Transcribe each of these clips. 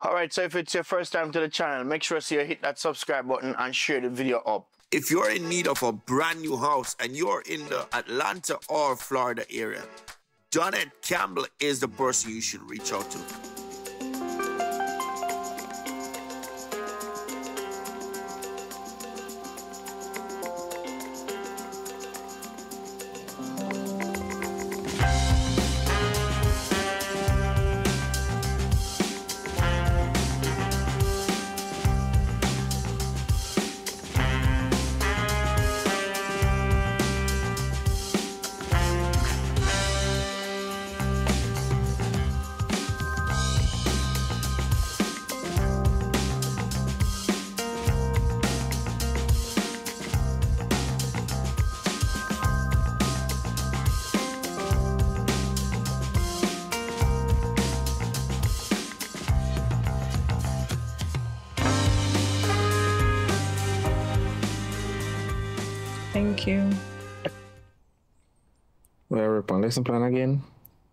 Alright, so if it's your first time to the channel, make sure you hit that subscribe button and share the video up. If you're in need of a brand new house and you're in the Atlanta or Florida area, Donette Campbell is the person you should reach out to. Thank you. We're up on lesson plan again.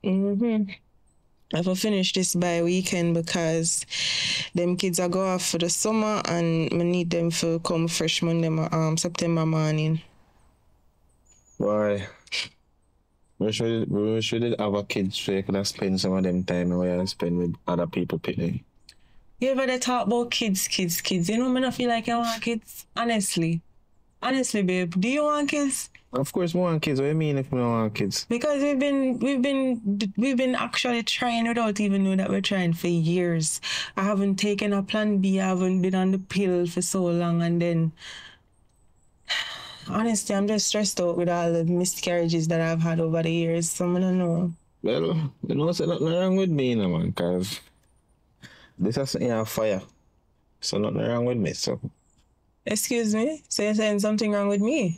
I will finish this by weekend because them kids are go off for the summer and I need them to come freshman them September morning. Why? We should have a kids so you could have spent some of them time where you spend with other people picnic. You ever they talk about kids? You know, I feel like I want kids. Honestly, babe, do you want kids? Of course, we want kids. What do you mean if we don't want kids? Because we've been actually trying without even knowing that we're trying for years. I haven't taken a plan B. I haven't been on the pill for so long, and then honestly, I'm just stressed out with all the miscarriages that I've had over the years. So I don't know. Well, you know, so nothing wrong with me, no, man, because this has a fire. So nothing wrong with me, so. Excuse me? So you're saying something wrong with me?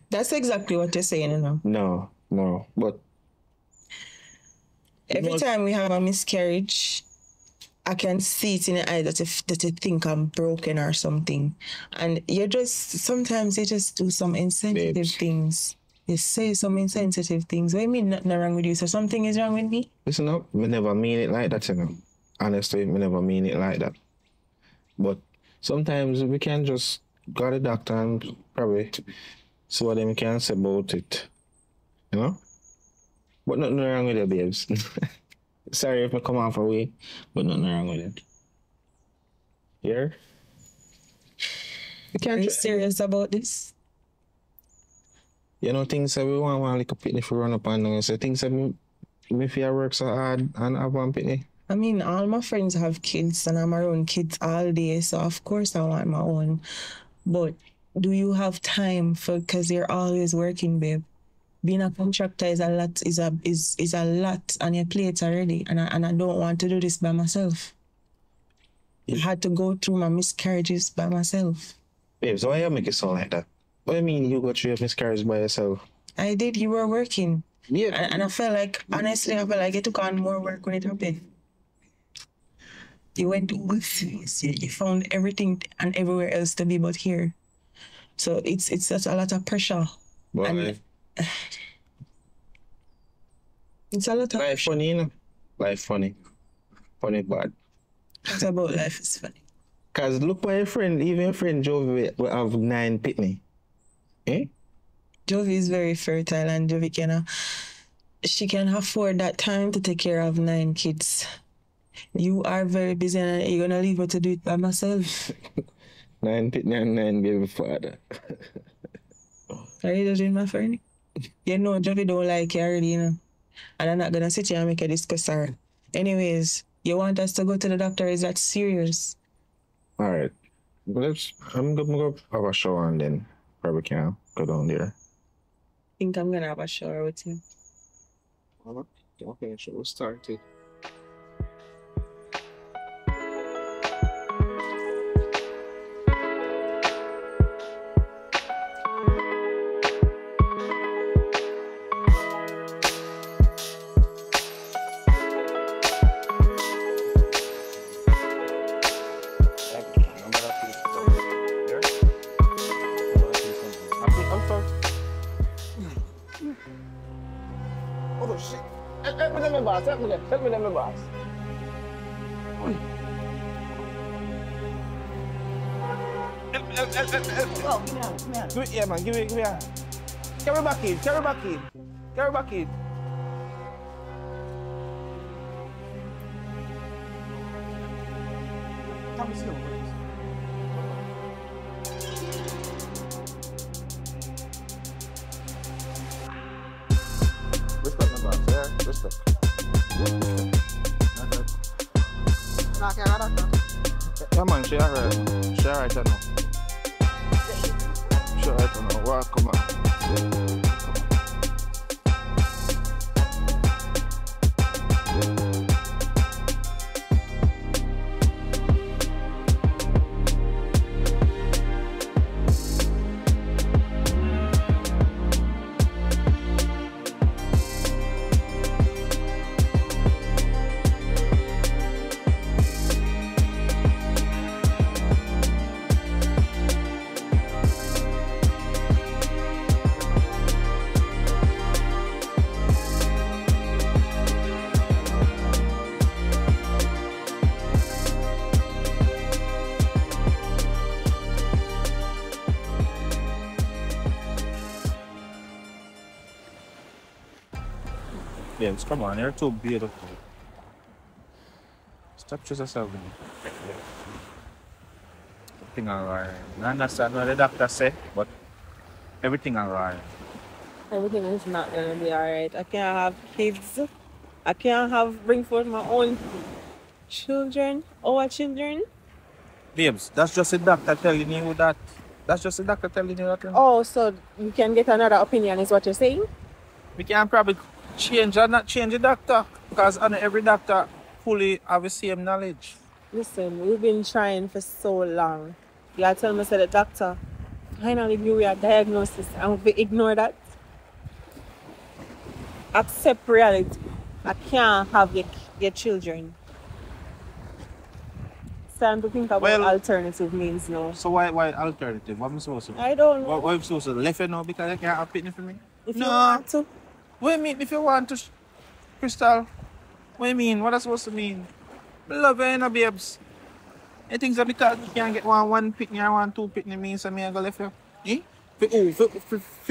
That's exactly what you're saying, you know. No, but every time we have a miscarriage, I can see it in the eye that you think I'm broken or something. And sometimes you just do some insensitive things. You say some insensitive things. What do you mean nothing wrong with you? So something is wrong with me? Listen up, me never mean it like that, you know. Honestly, me never mean it like that. But sometimes we can just go to the doctor and probably see what them can say about it. You know? But nothing wrong with it, babes. Sorry if I come off away, but nothing wrong with it. Yeah? Are you serious about this? You know, things that we want like a picnic for run up and down. So things that me feel work so hard and have one picnic. I mean, all my friends have kids and I'm around kids all day, so of course I want my own. But do you have time because you're always working, babe? Being a contractor is a lot on your plate already, and I don't want to do this by myself. I had to go through my miscarriages by myself. Babe, so why you make it sound like that? What do you mean you go through your miscarriages by yourself? I did. You were working. Yeah. And I felt like, honestly, you took on more work when it happened. You went overseas. You found everything and everywhere else to be but here. So it's just a lot of pressure. But and it's a lot of life funny, you know? Life funny. Funny bad. What about life is funny? Because look my friend, even friend Jovi will have 9 pitney. Eh? Jovi is very fertile and Jovi she can afford that time to take care of 9 kids. You are very busy and you're gonna leave me to do it by myself. 9 pitney and 9 baby father. Are you judging my friend? You know Jovi don't like you already, you know. And I'm not gonna sit here and make a discuss her. Anyways, you want us to go to the doctor? Is that serious? Alright. I'm gonna go have a shower and then probably can go down there. I think I'm gonna have a shower with you. Okay, we'll start it. Oh shit. Help me, boss. Help me, boss. Give it here, man. Give it here. Carry back in. Carry back in. Carry back in. Come slow. Respect my boss, yeah? Respect. No, I can't have that. Yeah, man, she alright. She alright now. She alright now. Welcome, man. Babes, come on, you're too beautiful. Stop just yourself. Everything alright. I understand what the doctor say, but everything alright. Everything is not gonna be alright. I can't have kids. I can't bring forth my own children. Our children. Babes, that's just the doctor telling you that. That's just the doctor telling you that. Oh, so you can get another opinion, is what you're saying? We can probably change or not change the doctor, because not every doctor fully have the same knowledge. Listen, we've been trying for so long. You are telling me say the doctor finally give you a diagnosis and we ignore that. Accept reality. I can't have your children. It's time to think about alternative means now. So why alternative? What am I supposed to do? I don't know. What am I supposed to do? Left it now because I can't have pitney for me? If you want to. What do you mean if you want to, Crystal? What do you mean? What am I supposed to mean? I love you, you know, babes. I think that because you can't get one pitney or 2 pitney means I'm going to left you. Eh? For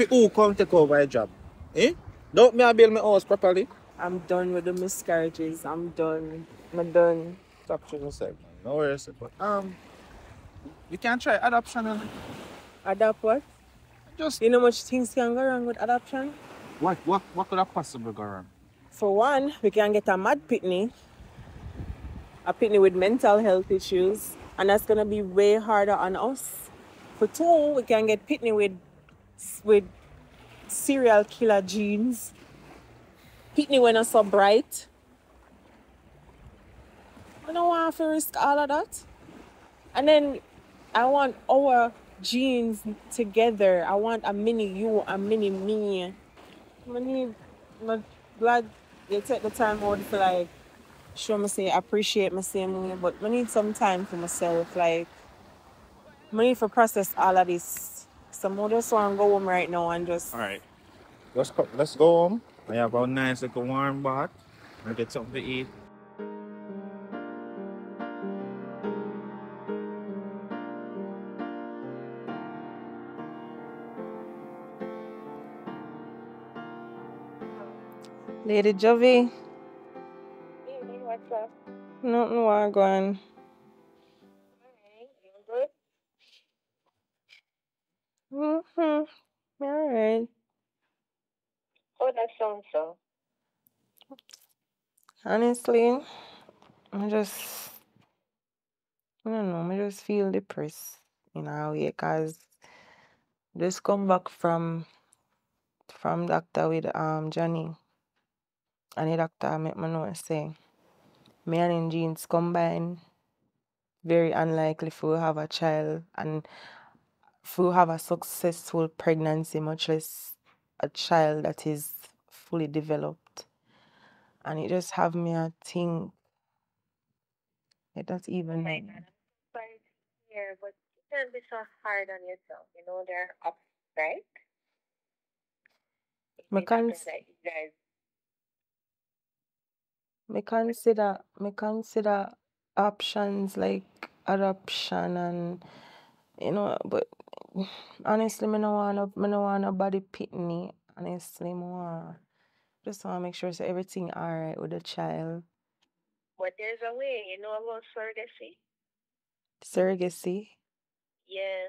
who come take over your job? Eh? Don't me build my house properly? I'm done with the miscarriages. I'm done. Stop shooting yourself, man. No worries. But, you can try adoption. Man. Adopt what? Just you know much things can go wrong with adoption? What could have possibly go wrong? For one, we can get a mad pitney. A pitney with mental health issues. And that's gonna be way harder on us. For two, we can get pitney with serial killer genes. Pitney when not so bright. I don't want to risk all of that. And then I want our genes together. I want a mini you, a mini me. I'm glad you take the time out to like show me say appreciate me same way, but I need some time for myself. Like I need to process all of this. So I just want to go home right now and just alright. Let's go home. I have a nice little warm bath and get something to eat. Lady Jovi. What's up? Nothing want going. Good? Alright. Oh, that sounds so. Honestly, I don't know, I just feel depressed in a way because just come back from doctor with Johnny. And the doctor make me know say me and him genes combine very unlikely for have a child and for have a successful pregnancy, much less a child that is fully developed. And it just have me a think it does even Right. Sorry to hear, but you can't be so hard on yourself. You know, they're up, right? me It happens cons- that you guys me consider options like adoption and but honestly, me no want nobody pitney. Honestly, just want to make sure so everything alright with the child. But there's a way, you know about surrogacy? Surrogacy. Yeah,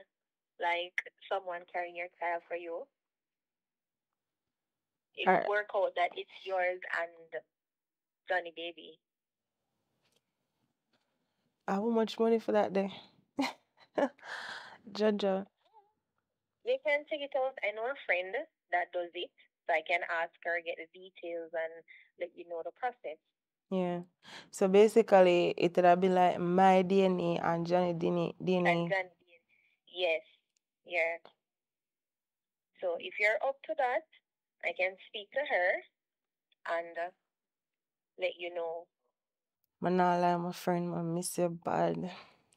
like someone carrying your child for you. It Alright. work out that it's yours and Johnny baby. How much money for that day? Jaja. You can check it out. I know a friend that does it, so I can ask her, get the details, and let you know the process. Yeah. So basically, it would be like my DNA and Johnny And DNA. Johnny, yes, yeah. So if you're up to that, I can speak to her and let you know. Man, not like my friend, man, miss you bad.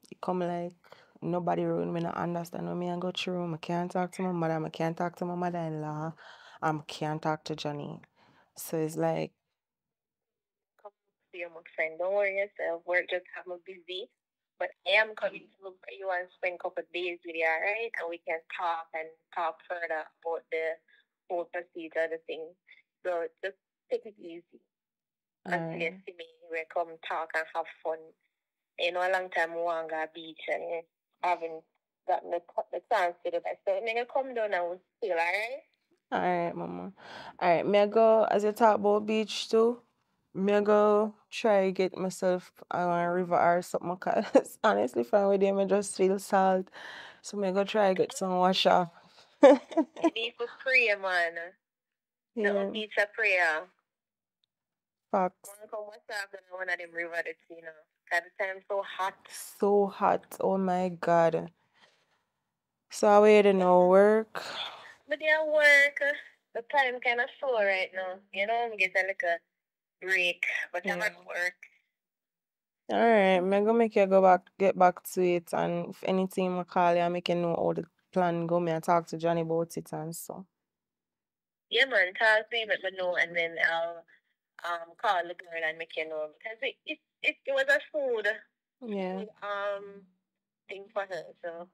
It come like nobody around me, not understand when me and go through. I can't talk to my mother, I can't talk to my mother-in-law, I can't talk to Johnny. So it's like, Come see you, my friend. Don't worry yourself. Work just have me busy. But I am coming to look for you and spend a couple of days with you, all right? And we can talk further about the whole procedure, the thing. So just take it easy until you see me. We come talk and have fun. You know, a long time we want to go beach and haven't gotten the chance to do that. So I'm going to come down and we'll chill, all right? alright, mama. Alright, me I go, as you talk about beach too, me I go try get myself on a river or something, cause honestly, from with them, I just feel salt. So me I go try get some wash off. You need to pray, man. Yeah, Nothing beats a prayer. facts. Want to come what's up in one of them river that's, you know, because the time so hot. So hot, oh my god. So I waited no work. But yeah, work. The time kind of slow right now. You know, I'm getting like a break, but I'm at work. Alright, I'm gonna make you get back to it, and if anything, I call you and make you know how the plan go. Me and talk to Johnny about it and so. Yeah, man, talk to me, let me know, and then I'll call the girl and make you know because it was a food Yeah. thing for her. So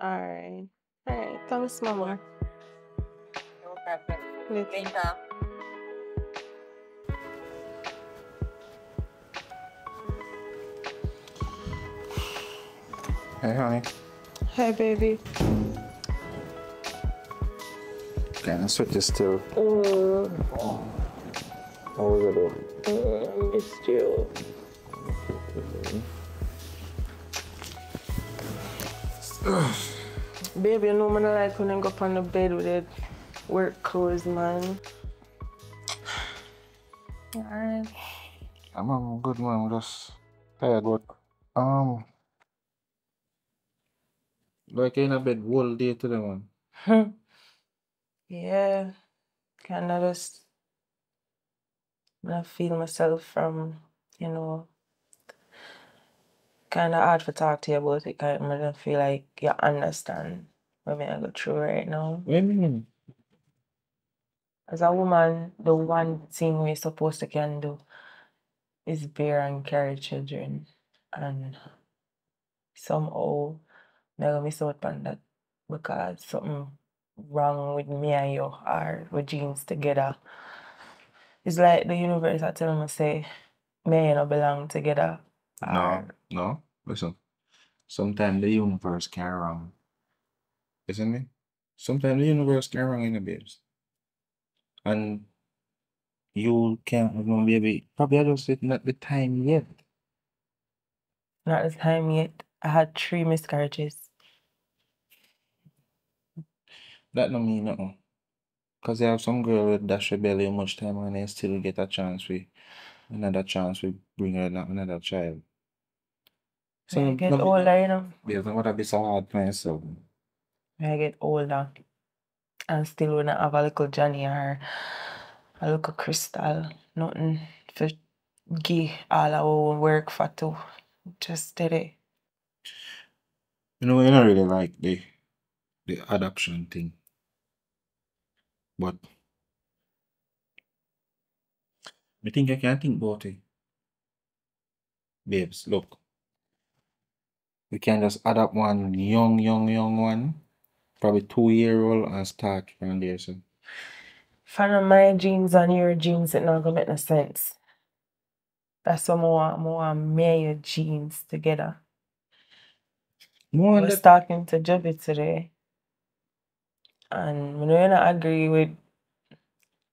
Alright. Alright. Thanks, Mama. no problem. Later. Later. Hey, honey. Hey, baby. Can I switch this still? How was it though? I missed you. Baby, you know me not like when I go up on the bed with it work clothes, man. Alright. I'm good, man. I'm just tired, but like in a bed whole day today, man. Yeah. Kinda just I feel myself from, kinda hard to talk to you about it, cause I don't feel like you understand what I go through right now. What do you mean? As a woman, the one thing we're supposed to can do is bear and carry children. And somehow I gonna miss out on that because something wrong with me and you or with genes together. It's like the universe are telling me say me and you don't belong together. No. Listen. Sometimes the universe can wrong. Isn't it? Sometimes the universe can wrong in the babes. And you can't have no baby. Probably I just it's not the time yet. Not the time yet. I had 3 miscarriages. That don't mean nothing. Cause you have some girl with dash her belly much time and they still get a chance with another chance we bring her another child. When I get older, There's not gonna be so hard for myself. when I get older and still when I have a little Johnny or a little Crystal, nothing for give all our work for too. Just steady. You know, I don't really like the adoption thing. But I think I can think about it. babes, look. We can just add up one young one, probably 2-year-old, and start from there. So From my jeans and your jeans, it not gonna make no sense. That's why more me and your jeans together. I was talking to Joby today, and I know you not agree with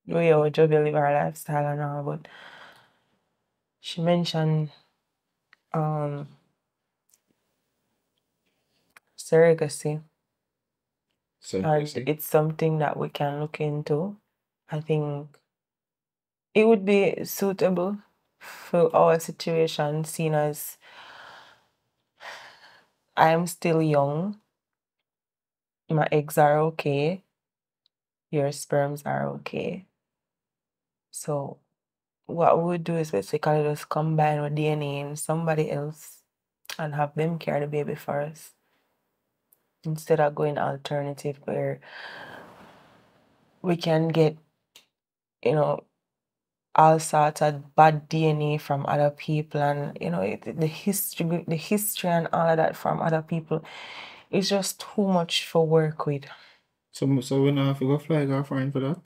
the way how Joby live her lifestyle and all, but she mentioned surrogacy. And it's something that we can look into. I think it would be suitable for our situation, seeing as I am still young. My eggs are okay. Your sperms are okay. So what we would do is basically just combine with DNA in somebody else and have them carry the baby for us. Instead of going alternative where we can get, all sorts of bad DNA from other people, and the history and all of that from other people is just too much for work with. So we don't have to go fly girlfriend for that?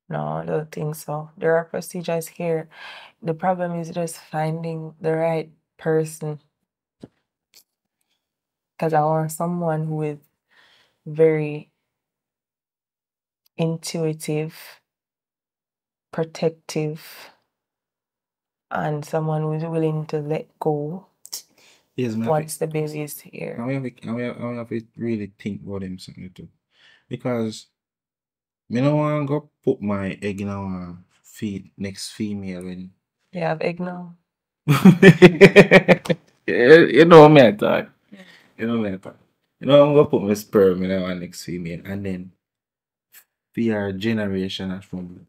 No, I don't think so. There are procedures here. The problem is just finding the right person. Because I want someone who is very intuitive, protective, and someone who is willing to let go once the baby is here. I have to really think about him something too. Because I don't want to go put my egg in our next female when You have egg now? you know me at that. You know me at that. I'm gonna put my sperm in our next female, and then we are generation from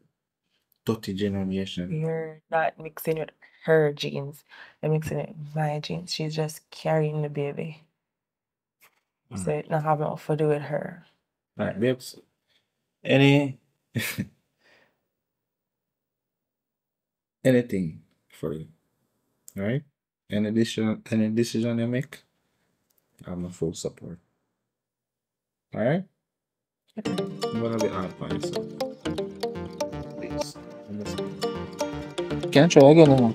30 generation. You're not mixing with her genes. You're mixing it with my genes. She's just carrying the baby. So it not have nothing to do with her. Alright, babes. Anything for you. Alright? Any decision you make, I'm a full support. Alright? I'm gonna be hard for yourself. Please. Can't try again now.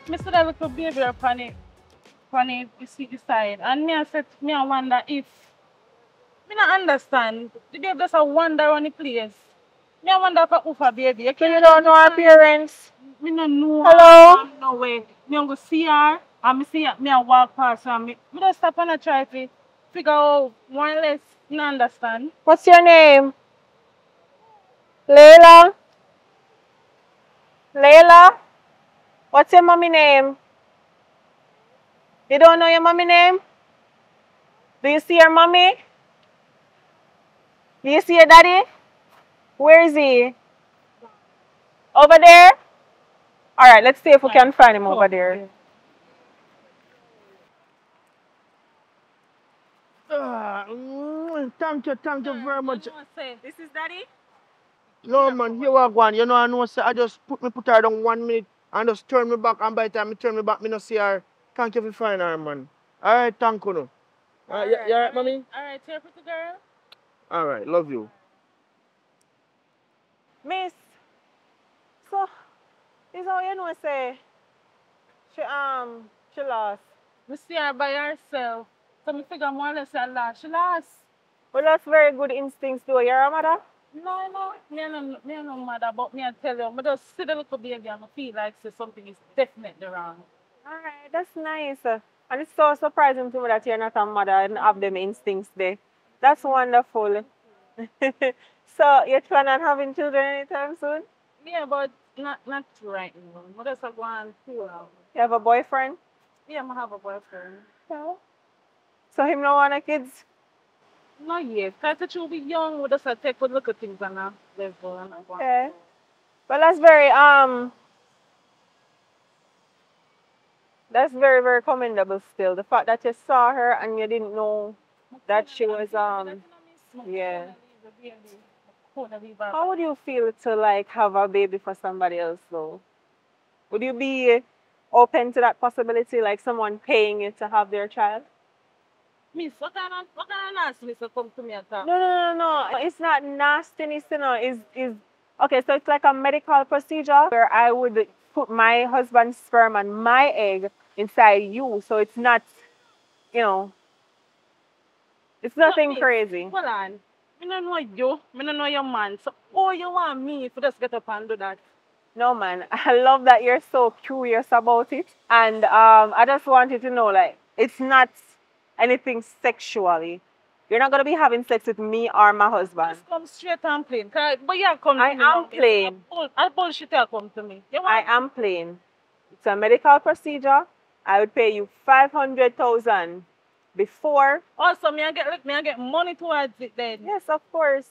I see that little baby upon it, you see the side. And me I said, me I wonder if, me not understand. The baby just a wander on the place. Me I wonder if I offer baby. So you don't know our parents? Me no know Hello? her, no way. Me go see her, and me see her, me a walk past her, and me just stop and I try to figure out more or less, you know understand? What's your name? Layla? Layla? What's your mommy name? You don't know your mommy name? Do you see your mommy? Do you see your daddy? Where is he? Over there? Alright, let's see if we can find him over there. Thank you very much. This is daddy? No man, here we go. You know, I know, say I just put her down 1 minute and just turn me back, and by the time I turn me back, me no see her. Thank you for finding her, man. Alright, thank you. No. You alright, mommy? Alright, you're a pretty girl. Alright, love you. Miss, so is how you know say she lost. We see her by herself. So me figure more or less she lost. Well, that's very good instincts though. You're a mother? No. Me no mother, but me I tell you, I just see the little baby and I feel like say something is definitely wrong. Alright, that's nice. And it's so surprising to me that you're not a mother and have them instincts there. That's wonderful. So you plan on having children anytime soon? Yeah, but not right now. I just go on tour. You have a boyfriend? Yeah, I have a boyfriend. Yeah. So him no want kids? Not yet. Because it should be young, we just take a look at things and level and Okay. Well, that's very, very commendable still. The fact that you saw her and you didn't know that she was yeah. How would you feel to like have a baby for somebody else though? Would you be open to that possibility, like someone paying you to have their child? Miss, what kind of nastiness will come to me at all? No. It's not nastiness, you know. Is okay, so it's like a medical procedure where I would put my husband's sperm and my egg inside you. So it's not, you know, it's nothing crazy. Hold on. I don't know you. I don't know your man. So, you want me to just get up and do that? No, man. I love that you're so curious about it. And I just wanted to know, like, it's not anything sexually. You're not going to be having sex with me or my husband. Just come straight and plain. But you come to me. I am plain. I bullshit you come to me. I am plain. It's a medical procedure. I would pay you 500,000 before. Also, me I get money towards it then. Yes, of course.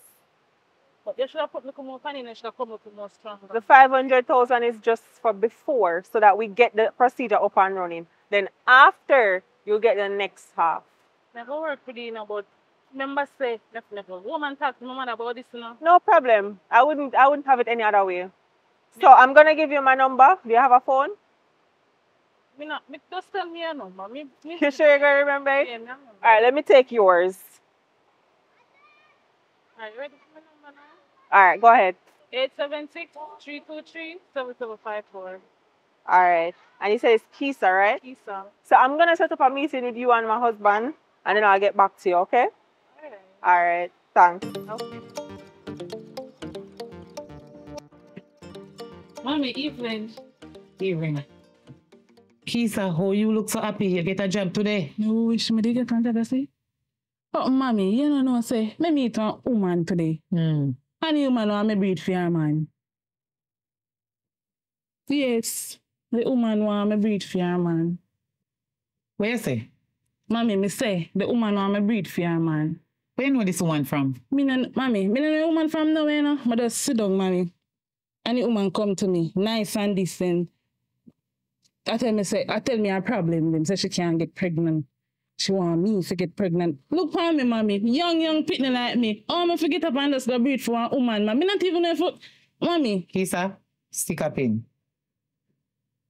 But you should have put more money and you should have come up with more stronger. The 500,000 is just for before, so that we get the procedure up and running. Then after, you'll get the next half. Never work with you, but remember say never. Woman talk to my mother about this, you know. No problem. I wouldn't have it any other way. So I'm gonna give you my number. Do you have a phone? Me just tell me your number. You sure you're gonna remember it? Yeah, Alright, let me take yours. Are you ready for my number now? Alright, go ahead. 876-323-7754. Alright. And you said it's Kisa, right? Kisa. So I'm gonna set up a meeting with you and my husband, and then I'll get back to you, okay? Alright. Thanks. Okay. Mommy, evening. Kisa, how you look so happy? You get a job today? You wish me to get on that, say? Oh, mommy, you know, say, me meet a woman today. And the woman want me breed for her man. Yes, the woman want me breed for her man. Where you say? Mommy, me say, the woman want me breed for her man. Where you know this woman from? Mommy, me know the woman from nowhere, no. But just sit down, mommy. And the woman come to me, nice and decent. I tell me her problem, them say she can't get pregnant. She want me to get pregnant. Look for me, mommy. Young pitney like me. Oh, I forget up and just go breed for a woman, mommy. Not even if mommy. Kisa, stick up in.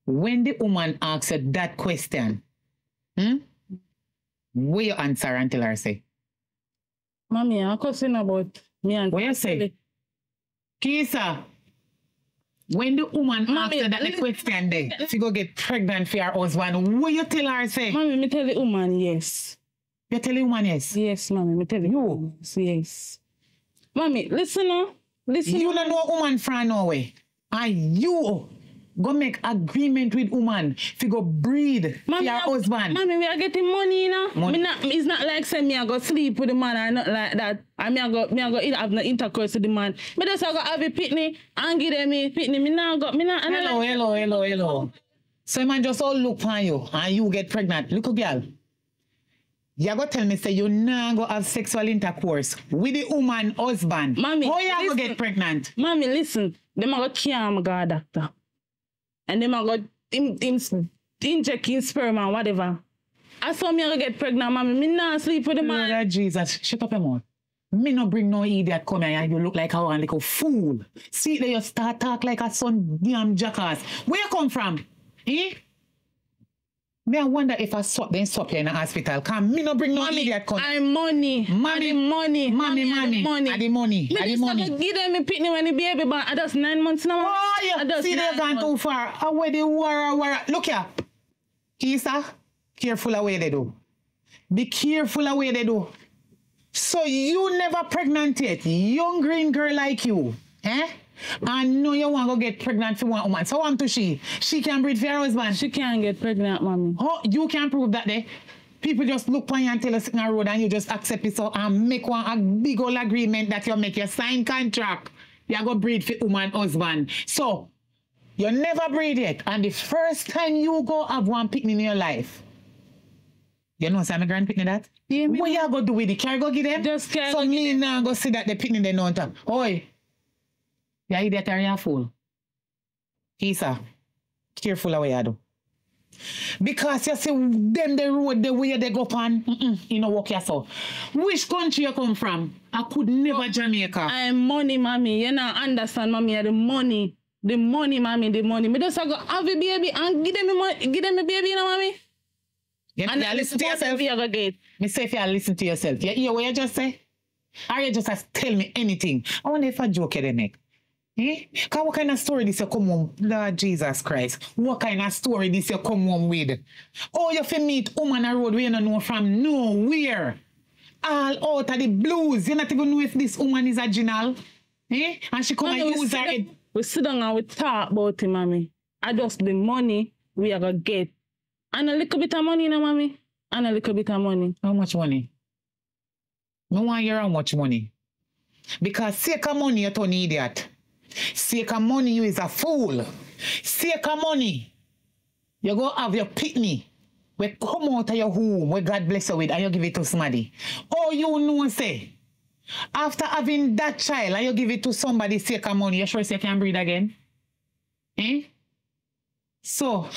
When the woman asks her that question, what you answer and tell her say? Mommy, I'm cussing about me and what you say? Kisa, When the woman Mommy, asks her that the question there, she go get pregnant for her husband, what you tell her say? Mommy, me tell the woman yes. You tell the woman yes? Yes, mommy, me tell the woman yes. Mommy, listen now. Listen. You don't know woman from nowhere. And you go make agreement with woman to go breed for your husband. Mommy, we are getting money, you know. Money. It's not like say me I go sleep with the man or not like that. And me I go have no intercourse with the man. Me just I go have a pitney and give them a pitney. Hello. So man just all look for you and you get pregnant. Look, girl. You go tell me say you not go have sexual intercourse with the woman husband. Mommy, how you go get pregnant? Mommy, listen. Them I go care my God doctor. And them I go inject his sperm and whatever. I saw me I go get pregnant, mommy. Me not sleep with the man. Lord Jesus, shut up your mouth. Me no bring no idiot come here and you look like a one little fool. See there you start talk like a son damn jackass. Where you come from? Eh? Me I wonder if I suck then suck here in the hospital. Can me no bring no idiot come. I'm money. Mommy. Money. At the money. Give them a pitney when the baby born. I just 9 months now. Oh, yeah. See, they've gone too far. Away the war. Look here. Isa, careful away they do. Be careful away they do. So you never pregnant yet. Young green girl like you. Eh? I know you want to get pregnant for one woman. So want to she? She can breed for her husband. She can't get pregnant, mommy. Oh, you can prove that there. People just look for you and tell us in a road and you just accept it so and make a big old agreement that you make your sign contract. You go breed for woman husband. So you never breed yet. And the first time you go have one picnic in your life, you know say my grand picnic that? Yeah, what you go do with it? Can you go give them? Just can so me now go see that the picnic they don't have. Oi. You idiot or you fool? Isa, careful away you do. Because you see them the road the way they go on, you know walk yourself. Which country you come from? I could never Jamaica. I'm money, mommy. You not understand, mommy. The money. The money, mommy, the money. Me just go have a baby and give them a money, give them a baby, you know, mommy. You and listen to yourself. Me say if you listen to yourself. You hear what you just say? Or you just tell me anything. I wonder if I joke they make. Eh? Cause what kind of story this you come home? Lord Jesus Christ. What kind of story this you come home with? Oh, you fi meet woman on road where you don't know from nowhere. All out of the blues. You not even know if this woman is original. Eh? And she come and use her head. We sit down and we talk about it, mommy. I just the money we are gonna get. And a little bit of money, you know, mommy. And a little bit of money. How much money? I want to hear how much money. Because sake of money, you turn idiot. Sake of money, you is a fool. Sake of money, you go have your pitney. We come out of your home, where God bless you with, and you give it to somebody. Oh, you know, say, after having that child, and you give it to somebody sake of money, you sure say you can breathe again? Eh? So,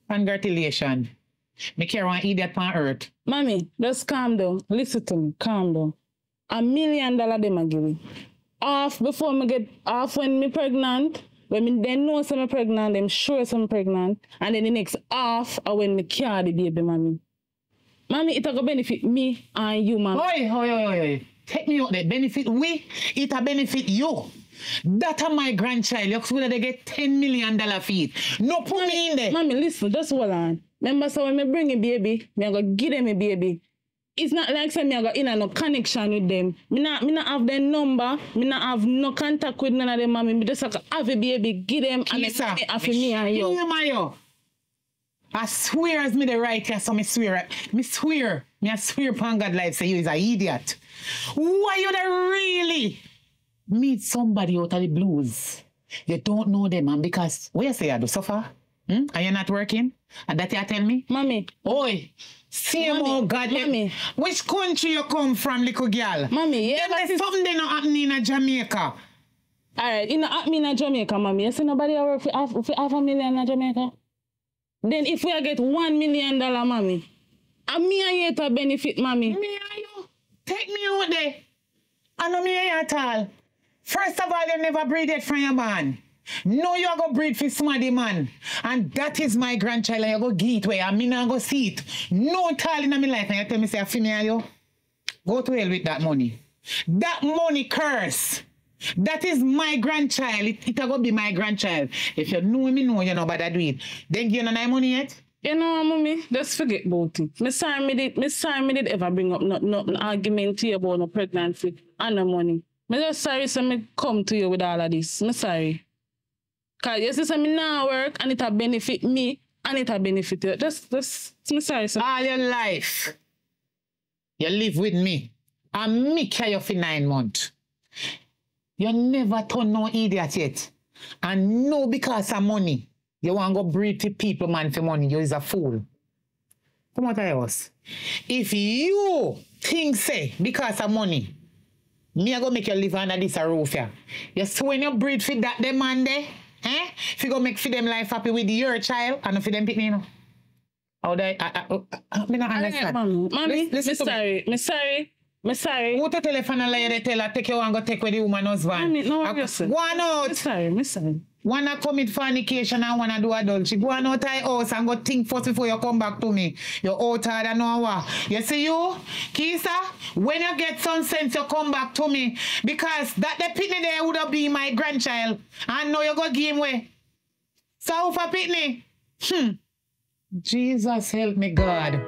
congratulations. Me care one idiot on earth. Mommy, just calm down. Listen to me, calm down. $1 million them I give me. Half before me get half when me pregnant. When me then know I'm pregnant, them sure I'm pregnant. And then the next half are when me carry the baby, mommy. Mommy, it will benefit me and you, mommy. Oi. Take me out there. Benefit we, it will benefit you. That are my grandchild. You could they get $10 million feet. No, put me in there. Mommy, listen, just hold on. Remember, so when me bring a baby, me go give them a baby. It's not like say me I got in no connection with them. Me not have their number. Me not have no contact with none of them, mommy. Me just have a baby, give them and then after me and you. I swear as me the right here, so me swear. Me I swear upon God life say you is an idiot. Why you the really meet somebody out of the blues? You don't know them, man, because what you say I do so far? Are you not working? And that you tell me? Mommy. Oi. See oh God. Mommy. Which country you come from, little girl? Mommy, yeah. There's something they not happening in Jamaica. Alright, it not happening in Jamaica, mommy. You see nobody work for $500,000 in Jamaica? Then if we get $1 million, mommy, and me and you to benefit, mommy. Me and you? Take me out there. I know me and you at all. First of all, you never breathed from your man. No, you go breed for somebody, man. And that is my grandchild, and you go get it where I mean I go see it. No tall in my life, and you tell me, say, I feel me and you. Go to hell with that money. That money curse. That is my grandchild. It gonna be my grandchild. If you know me, know you know about that do it. Then you know no money yet? You know, mommy, just forget about it. Me did ever bring up no argument to you about no pregnancy and no money. Me just sorry so me come to you with all of this. Me sorry. Cause you see so me now work and it'll benefit me and it'll benefit you. Just me sorry so. All your life, you live with me. And me carry you for 9 months. You never turn no idiot yet. And no because of money. You want to go breed to people, man, for money. You is a fool. Come on, tell us. If you think, say, because of money, me I go make you live under this roof here. You see when you breed for that them man there, if you go make for them life happy with your child, and for them picking, you know. How they, me not understand. Mommy, me sorry. Who the telephone and they tell her take you and go take with the woman husband? Mommy, no, obviously. Go on out. Me sorry. Wanna commit fornication and wanna do adultery. Go on out of the house and go think first before you come back to me. You're out than no what. You see you, Kisa? When you get some sense, you come back to me. Because that the pitney there would have been my grandchild. And now you go give him away. So for pitney. Jesus help me, God.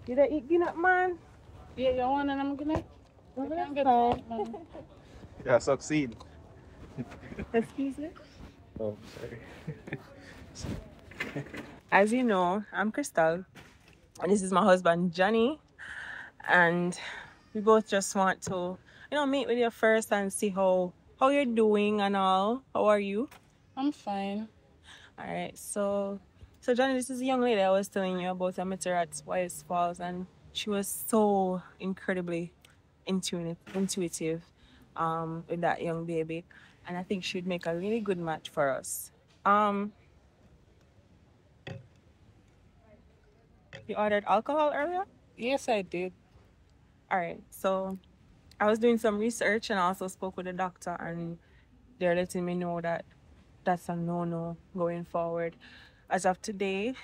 You don't eat peanut, man? Yeah, you want and I'm gonna? Yeah, succeed. Excuse me? Oh, sorry. As you know, I'm Crystal. And this is my husband, Johnny. And we both just want to, meet with you first and see how you're doing and all. How are you? I'm fine. All right, so Johnny, this is a young lady I was telling you about. I met her at Wise Falls, and she was so incredibly intuitive with that young baby, and I think she'd make a really good match for us. You ordered alcohol earlier? Yes, I did. All right, so I was doing some research and I also spoke with the doctor, and they're letting me know that that's a no-no going forward. As of today,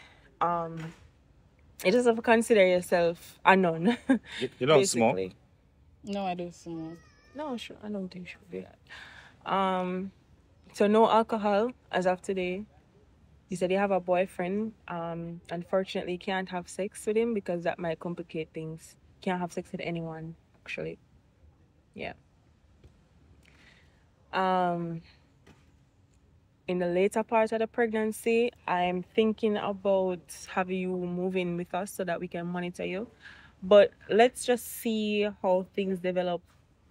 you just have to consider yourself a nun. You don't smoke? No, I don't smoke. No, sure. I don't think you should do that. So no alcohol as of today. You said you have a boyfriend. Unfortunately, you can't have sex with him because that might complicate things. Can't have sex with anyone, actually. Yeah. In the later part of the pregnancy, I'm thinking about having you move in with us so that we can monitor you. But let's just see how things develop,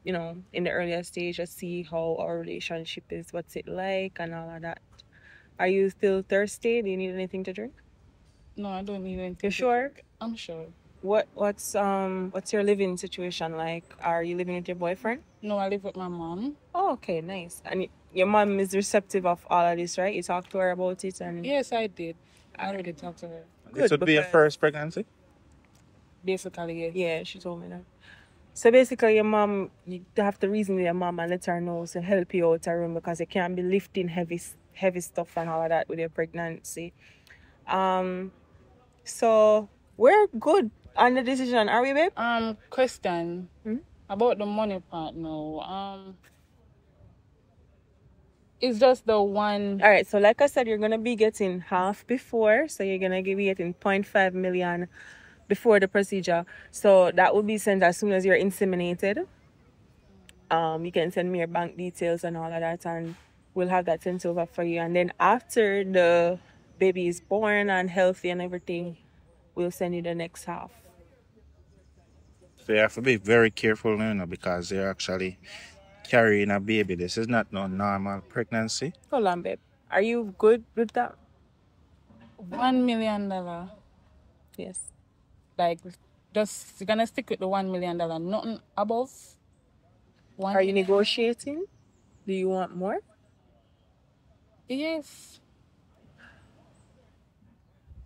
in the earlier stage. Just see how our relationship is, what's it like, and all of that. Are you still thirsty? Do you need anything to drink? No, I don't need anything. You sure? I'm sure. What's your living situation like? Are you living with your boyfriend? No, I live with my mom. Oh, okay, nice. And your mom is receptive of all of this, right? You talked to her about it, and yes, I did. I already talked to her. This would be your first pregnancy? Basically, yes. Yeah, she told me that. So basically, your mom, you have to reason with your mom and let her know to help you out her room because you can't be lifting heavy stuff and all of that with your pregnancy. So we're good on the decision, are we, babe? Question about the money part now. It's just the one. All right, so like I said, you're gonna be getting half before, so you're gonna be getting 0.5 million before the procedure. So that will be sent as soon as you're inseminated. You can send me your bank details and all of that, and we'll have that sent over for you. And then after the baby is born and healthy and everything, we'll send you the next half. So you have to be very careful, because you're actually carrying a baby. This is not no normal pregnancy. Hold on, babe. Are you good with that? $1 million. Yes. Like, just you're gonna stick with the $1 million, nothing above. Are you negotiating? Do you want more? Yes.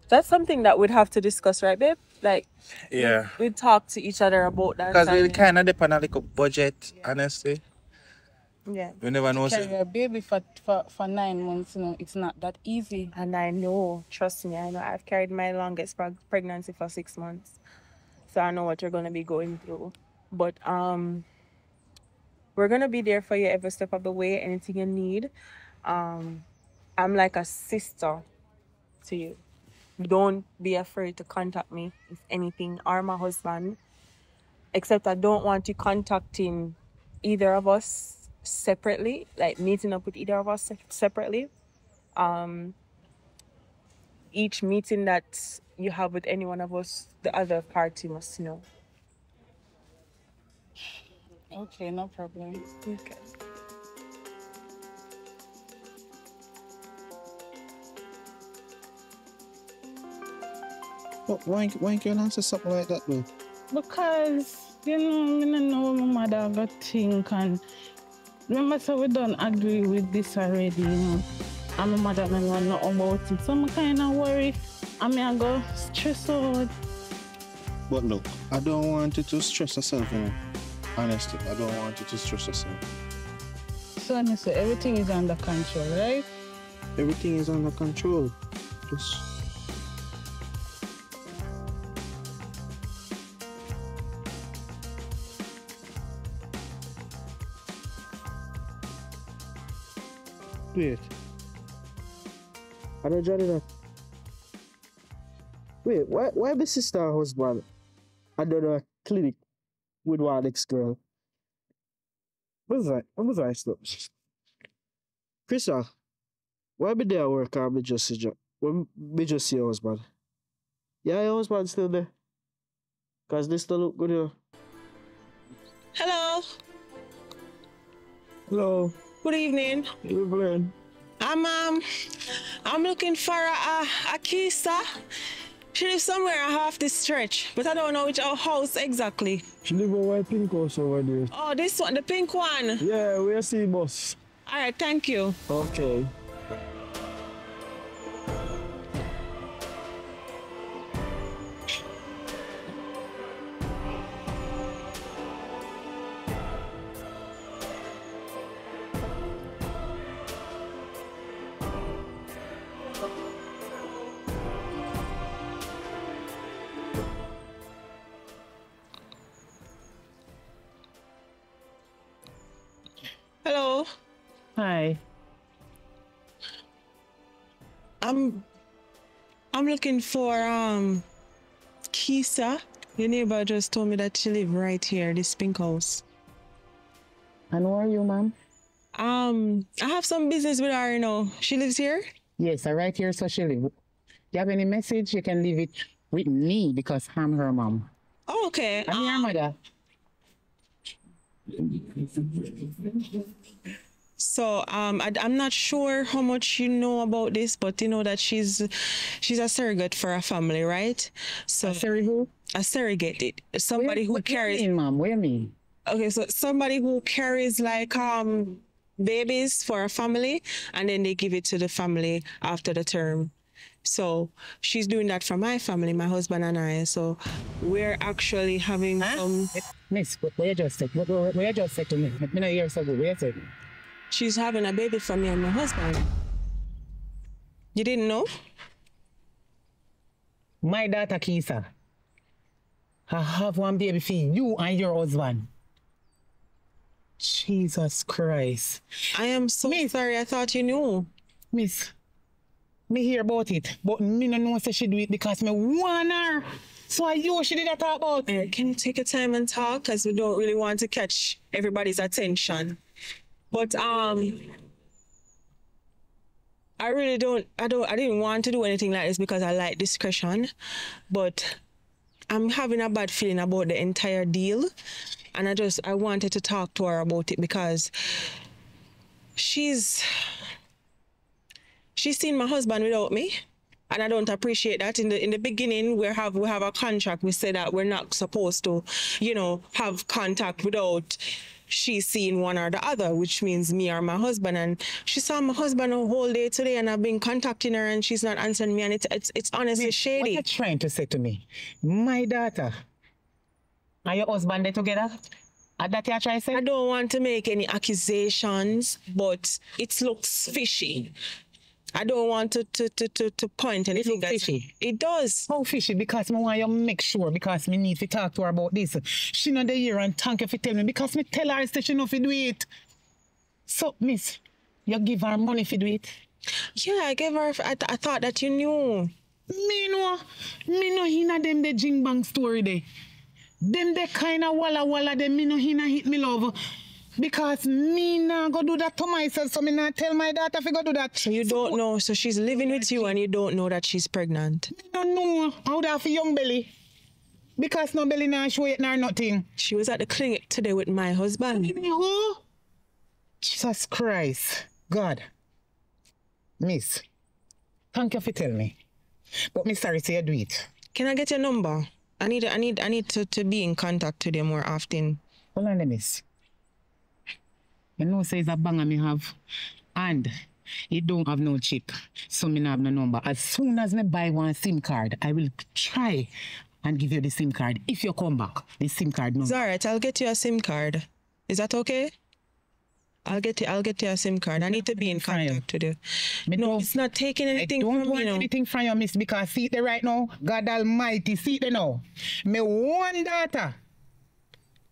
That's something that we'd have to discuss, right, babe? Like, Yeah. we'd talk to each other about that. Because we kind of depend on like a budget, honestly. Yeah. We never know. Carry a baby for 9 months, it's not that easy. And I know, trust me, I know. I've carried my longest pregnancy for 6 months. So I know what you're going to be going through. But we're going to be there for you every step of the way, anything you need. I'm like a sister to you. Don't be afraid to contact me if anything, or my husband. Except I don't want you contacting either of us separately, like meeting up with either of us separately. Each meeting that you have with any one of us, the other party must know. Okay, no problem. Okay. But why can't you answer something like that, though? Because, I don't know my mother got think, and remember, so we don't agree with this already, And my mother don't know nothing about it. So I'm kind of worried. I go stress out. But look, I don't want you to stress yourself, Honestly, I don't want you to stress yourself. So, everything is under control, right? Everything is under control. Just... Wait. I don't join that. Wait, why my sister husband I done a clinic with one ex-girl? What was I stop? Krista, why be there work and me just see your husband? Yeah, your husband still there. Cause this still look good here. Hello. Hello. Good evening. Good evening. I'm looking for a Kisa. She lives somewhere half this stretch, but I don't know which house exactly. She live in white pink house over there. Oh, this one, the pink one. Yeah, we'll see, boss. All right, thank you. Okay. Hello. Hi. I'm looking for Kisa. Your neighbor just told me that she live right here, this pink house. And who are you, ma'am? I have some business with her, She lives here? Yes, right here, so she live. You have any message, you can leave it with me because I'm her mom. Oh, okay. I'm your mother. So I'm not sure how much you know about this, but you know that she's a surrogate for a family, right? So who? A surrogate. Somebody who carries. What do you mean, ma'am? What do you mean? Okay, so somebody who carries like babies for a family, and then they give it to the family after the term. So she's doing that for my family, my husband and I. So we're actually having some. Miss, what you just said? What you just said to me? Let me know hear so good. What you said? She's having a baby for me and my husband. You didn't know? My daughter Kisa. I have one baby for you and your husband. Jesus Christ. I am so sorry. I thought you knew. Miss, me hear about it, but me no know say she do it because me want her. So I you she did that talk about. Can you take your time and talk? Because we don't really want to catch everybody's attention. But I didn't want to do anything like this because I like discretion. But I'm having a bad feeling about the entire deal. And I wanted to talk to her about it because she's seen my husband without me. And I don't appreciate that. In the beginning, we have a contract. We said that we're not supposed to, have contact without she's seeing one or the other, which means me or my husband. And she saw my husband a whole day today, and I've been contacting her, and she's not answering me, and it's honestly shady. What are you trying to say to me? My daughter and your husband they together? And that you trying to say? I don't want to make any accusations, but it looks fishy. I don't want to point anything. It looks fishy? It does. How fishy? Because I want you to make sure, because me need to talk to her about this. She not here, and thank you for telling me, because me tell her that she not to do it. So, miss, you give her money to do it? Yeah, I gave her, I thought that you knew. Me know hina them the jing bang story there. Them the kind of walla them me no hina hit me love. Because me nah go do that to myself, so me not tell my daughter to go do that. So you don't know, so she's living with you and you don't know that she's pregnant? Me don't know how that for young belly. Because no belly nah show it nor nothing. She was at the clinic today with my husband. Who? Jesus Christ. God. Miss, thank you for telling me. But me sorry to you do it. Can I get your number? I need to be in contact with you more often. Hold on, miss. You know, say it's a banger me have, and it don't have no chip, so me not have no number. As soon as me buy one SIM card, I will try and give you the SIM card. If you come back, the SIM card number. It's all right. I'll get you a SIM card. Is that okay? I'll get you a SIM card. I need to be in contact with you. No, it's not taking anything from me. I don't want anything from you, miss, because see it there right now. God Almighty, see it there now. Me one daughter.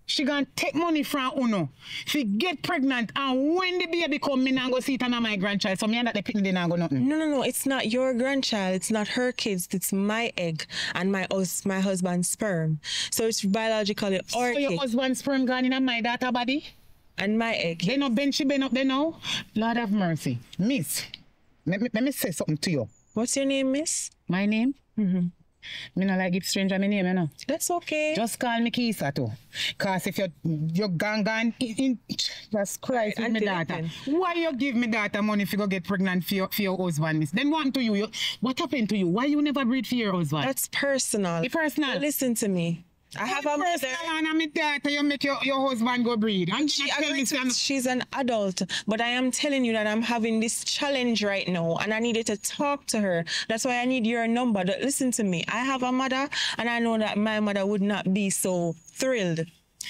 She gonna take money from Uno. She get pregnant, and when the baby come, me now go see it on my grandchild. So me and that the picnic now go nothing. No. It's not your grandchild. It's not her kids. It's my egg and my husband's sperm. So it's biologically our So your husband's sperm gone in my daughter body? And my egg. They no bench, she been up there now. Lord have mercy. Miss, let me say something to you. What's your name, miss? My name? Mm-hmm. Me not like give stranger my name, you know. That's okay. Just call me Kisa too. Cause if you're gone in Jesus Christ with my daughter. Why you give me daughter money if you go get pregnant for your husband, miss? Then what to you? What happened to you? Why you never breed for your husband? That's personal. It's personal. Listen to me. I have a mother. And I'm daughter, you make your husband go breed. And she's an adult, but I am telling you that I'm having this challenge right now, and I needed to talk to her. That's why I need your number. Listen to me. I have a mother, and I know that my mother would not be so thrilled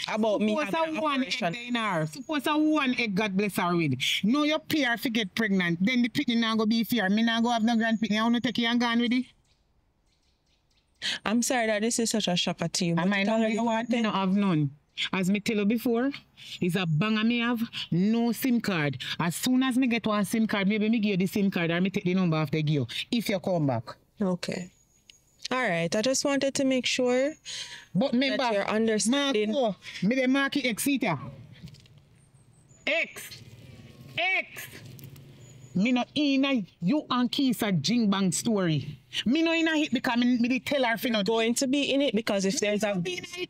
about me having an operation. Suppose a one egg God bless her with. No, your peer if you get pregnant, then the picnic now go be fair. Me now go have no grand picnic. I want to take you and gone with it. I'm sorry that this is such a shocker to you. I might not have none. As me tell you before, it's a banger me have, no SIM card. As soon as me get one SIM card, maybe me give you the SIM card or me take the number after you, if you come back. Okay. All right. I just wanted to make sure but remember, that you're understanding. Me the mark X seater. X. Me no in you and Kisa jing bang story. Me no in a hit because me did tell her you're going to be in it, because if there's a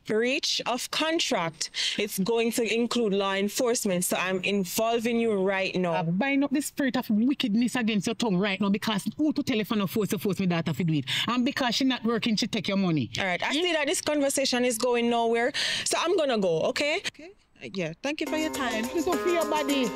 breach of contract, it's going to include law enforcement. So I'm involving you right now. I'm buying up the spirit of wickedness against your tongue right now, because who to telephone or force me daughter to do it. And because she not working, she take your money. All right. I see that this conversation is going nowhere. So I'm gonna go, okay? Okay. Yeah. Thank you for your time. Look for your body.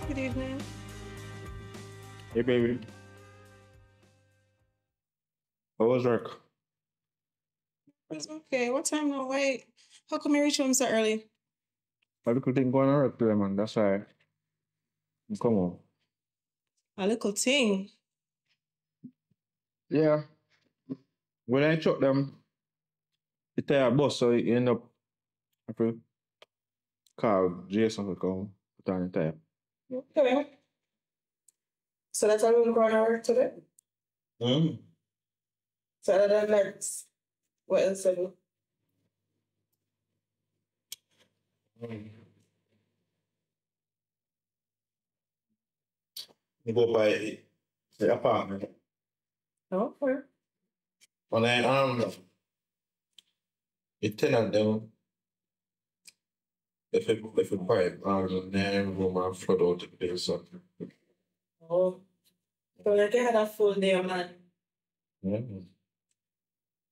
Good evening. Hey, baby. How was work? It's okay. What time now? Wait. How come you reach home so early? A little thing going on work today, man. That's why. Come on. A little thing. Yeah. When I chuck them, the tire bust, so you end up after call Jason to come put on the tire. Okay. So that's how we're going to work today. Mm. So other than that, what else are you? You go by the apartment. Okay. When I the tenant them if it pipe then room and flood out the place. So. Oh. So like you had a full day, man. Mm.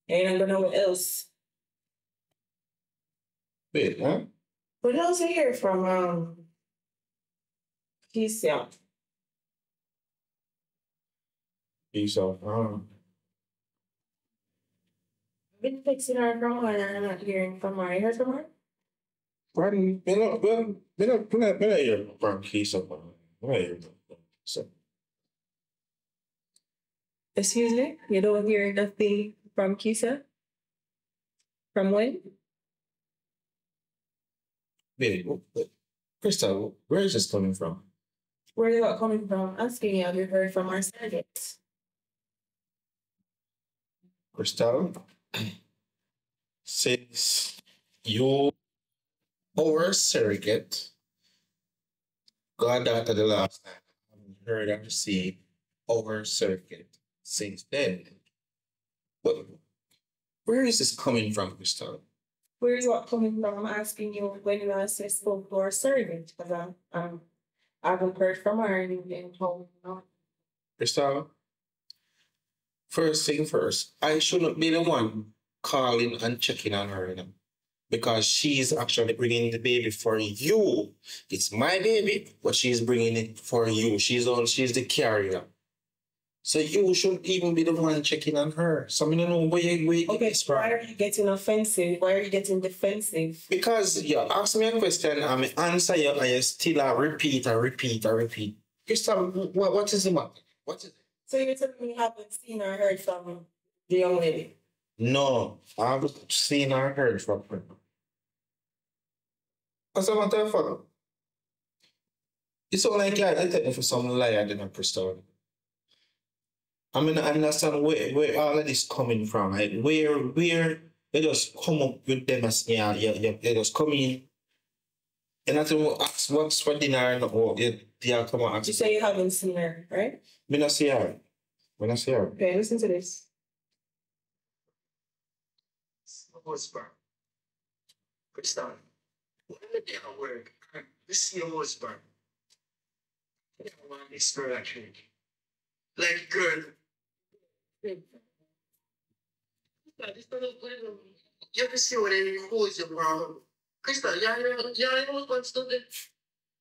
You ain't gonna know what else. Wait, huh? What else you hear from Keisha? Peace out. I've been fixing her from her and I'm not hearing from her. You heard from her? Pardon, me not hear from Keith up. I hear so. Excuse me? You don't hear nothing from Keisha? From when? Wait, Crystal, where is this coming from? Where is that coming from? Asking you, have you heard from our surrogate? Crystal, since you our surrogate got that at the last time, I haven't heard her say our surrogate since then. But where is this coming from, Crystal? Where is what coming from? I'm asking you when you last spoke to our surrogate because I haven't heard from her in home. Crystal, first thing first, I shouldn't be the one calling and checking on her, you know, because she's actually bringing the baby for you. It's my baby, but she's bringing it for you. She's the carrier. So you shouldn't even be the one checking on her. So I don't know where you get this from. Why are you getting offensive? Why are you getting defensive? Because you ask me a question and I answer you and you still repeat. Crystal, what is the matter? What is it? So you're telling me you haven't seen or heard from the young lady? No, I haven't seen or heard from her. What's the matter for? It's all like I take me for some lie I didn't Crystal. I mean, I understand where all of this coming from. Like where they just come up with them as they just come in. And I don't ask what's for dinner or they come and ask. You say you haven't seen her, right? Me not see her. Okay, listen to this. Husband. Crystal. When the day at work, this is your husband. I don't want this girl actually. Like girl. You ever see what they impose your bro? Crystal, yeah, husband still there.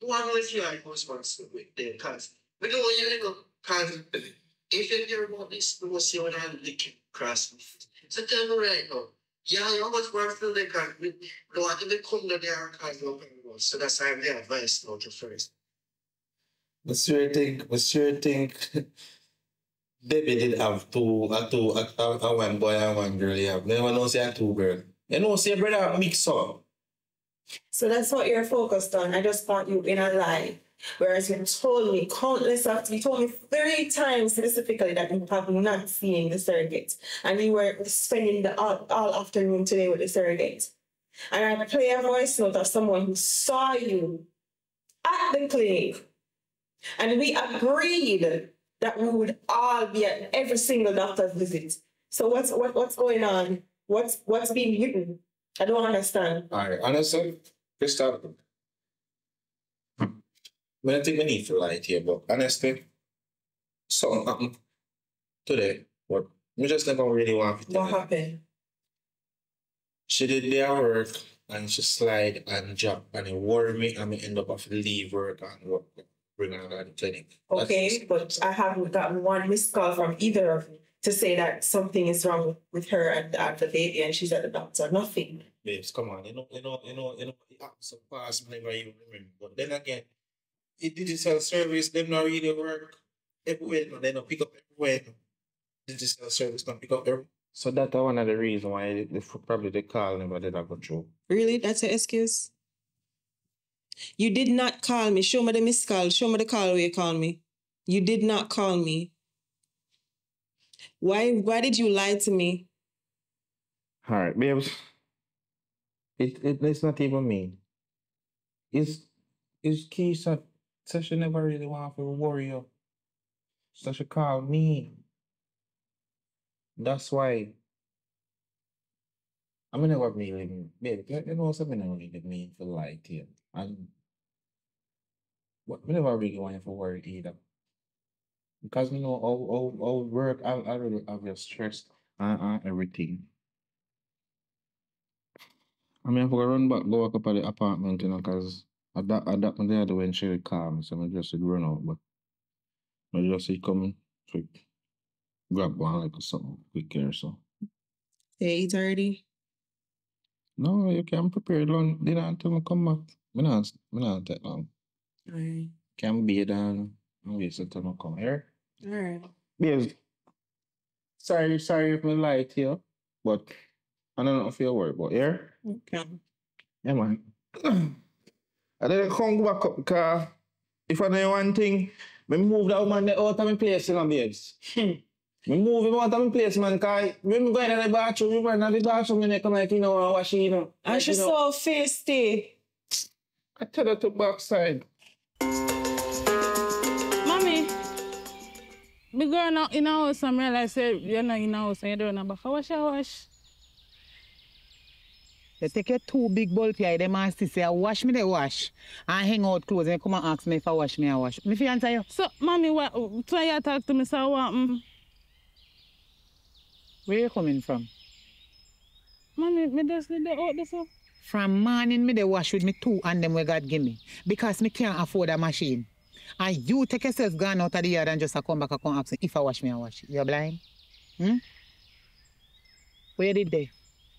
You want to know if you are husband still with them, cause we don't want you to know, cause if you hear about this, you will see what I'm looking across. So tell me right now. Yeah, your husband still there, cause we don't want to come to there cause no problem. So that's why I'm the advice now to first. What's your think? Baby did have a one boy and one girl. You have never know say a two girl. You know say brother mix up. So that's what you're focused on. I just thought you in a lie. Whereas you told me countless times, you told me 3 times specifically that you have not seen the surrogate. And you were spending the all afternoon today with the surrogate. And I play a voice note of someone who saw you at the clinic. And we agreed that we would all be at every single doctor's visit. So what's going on? What's being hidden? I don't understand. All right, honestly, Crystal, I don't think we need to lie here, but honestly, something happened today. But we just never really want to tell What you. happened? She did their work and she slide and drop and it worried me and we end up having to leave work and work, bring her to the clinic. Okay, but I haven't gotten one missed call from either of you to say that something is wrong with her and the baby and she's at the doctor. Nothing. Babes, come on, it happens so fast whenever you remember. But then again, the digital service, them not really work. everywhere, no, they don't pick up everywhere. No. Digital service don't pick up everywhere. So that's one of the reasons why probably they call never did I go through. Really? That's your excuse? You did not call me. Show me the missed call. Show me the call where you called me. You did not call me. Why did you lie to me? All right, babes. It's not even me. It's Keisha. So she never really want to worry you. So she called me. That's why. I mean, never really, babe. You know something I really mean for lie to you. And what I never really want you to worry either. Because you know, all work, I really have your stress and everything. I mean, I forgot run back, go up at the apartment, you know, because I that when the other when she called me, so I just said run out, but I just say come quick, grab one like something quick here, so. Hey, 8:30. No, you can prepare lunch dinner until I come back. Me not take long. Alright. Can be done. I'm wait until I come here. Alright. Babes, sorry if I lie to you, but I don't know if you worry about here. Okay. Yeah, man. I didn't come back up because if I know one thing, me move that woman out of my place, you know, babes. Me move him out of my place, man, because when me go in the bathroom, you run in the bathroom and I come like, you know, and wash it, you know. And she's so feisty. I tell her to backside. Mommy, me go now in a house and realize you're not in a house and you don't know back. Wash. They take your two big bulky eye, them and say, wash me, they wash. And hang out clothes and come and ask me if I wash me, I wash. Me fi answer you. So, mommy, what? So you talk to me, so what? Where you coming from? Mommy, me just need the out this up. From morning, me they wash with me two and them we God give me. Because me can't afford a machine. And you take yourself gone out of the yard and just come back and come ask me if I wash me, I wash. You're blind? Where you did they?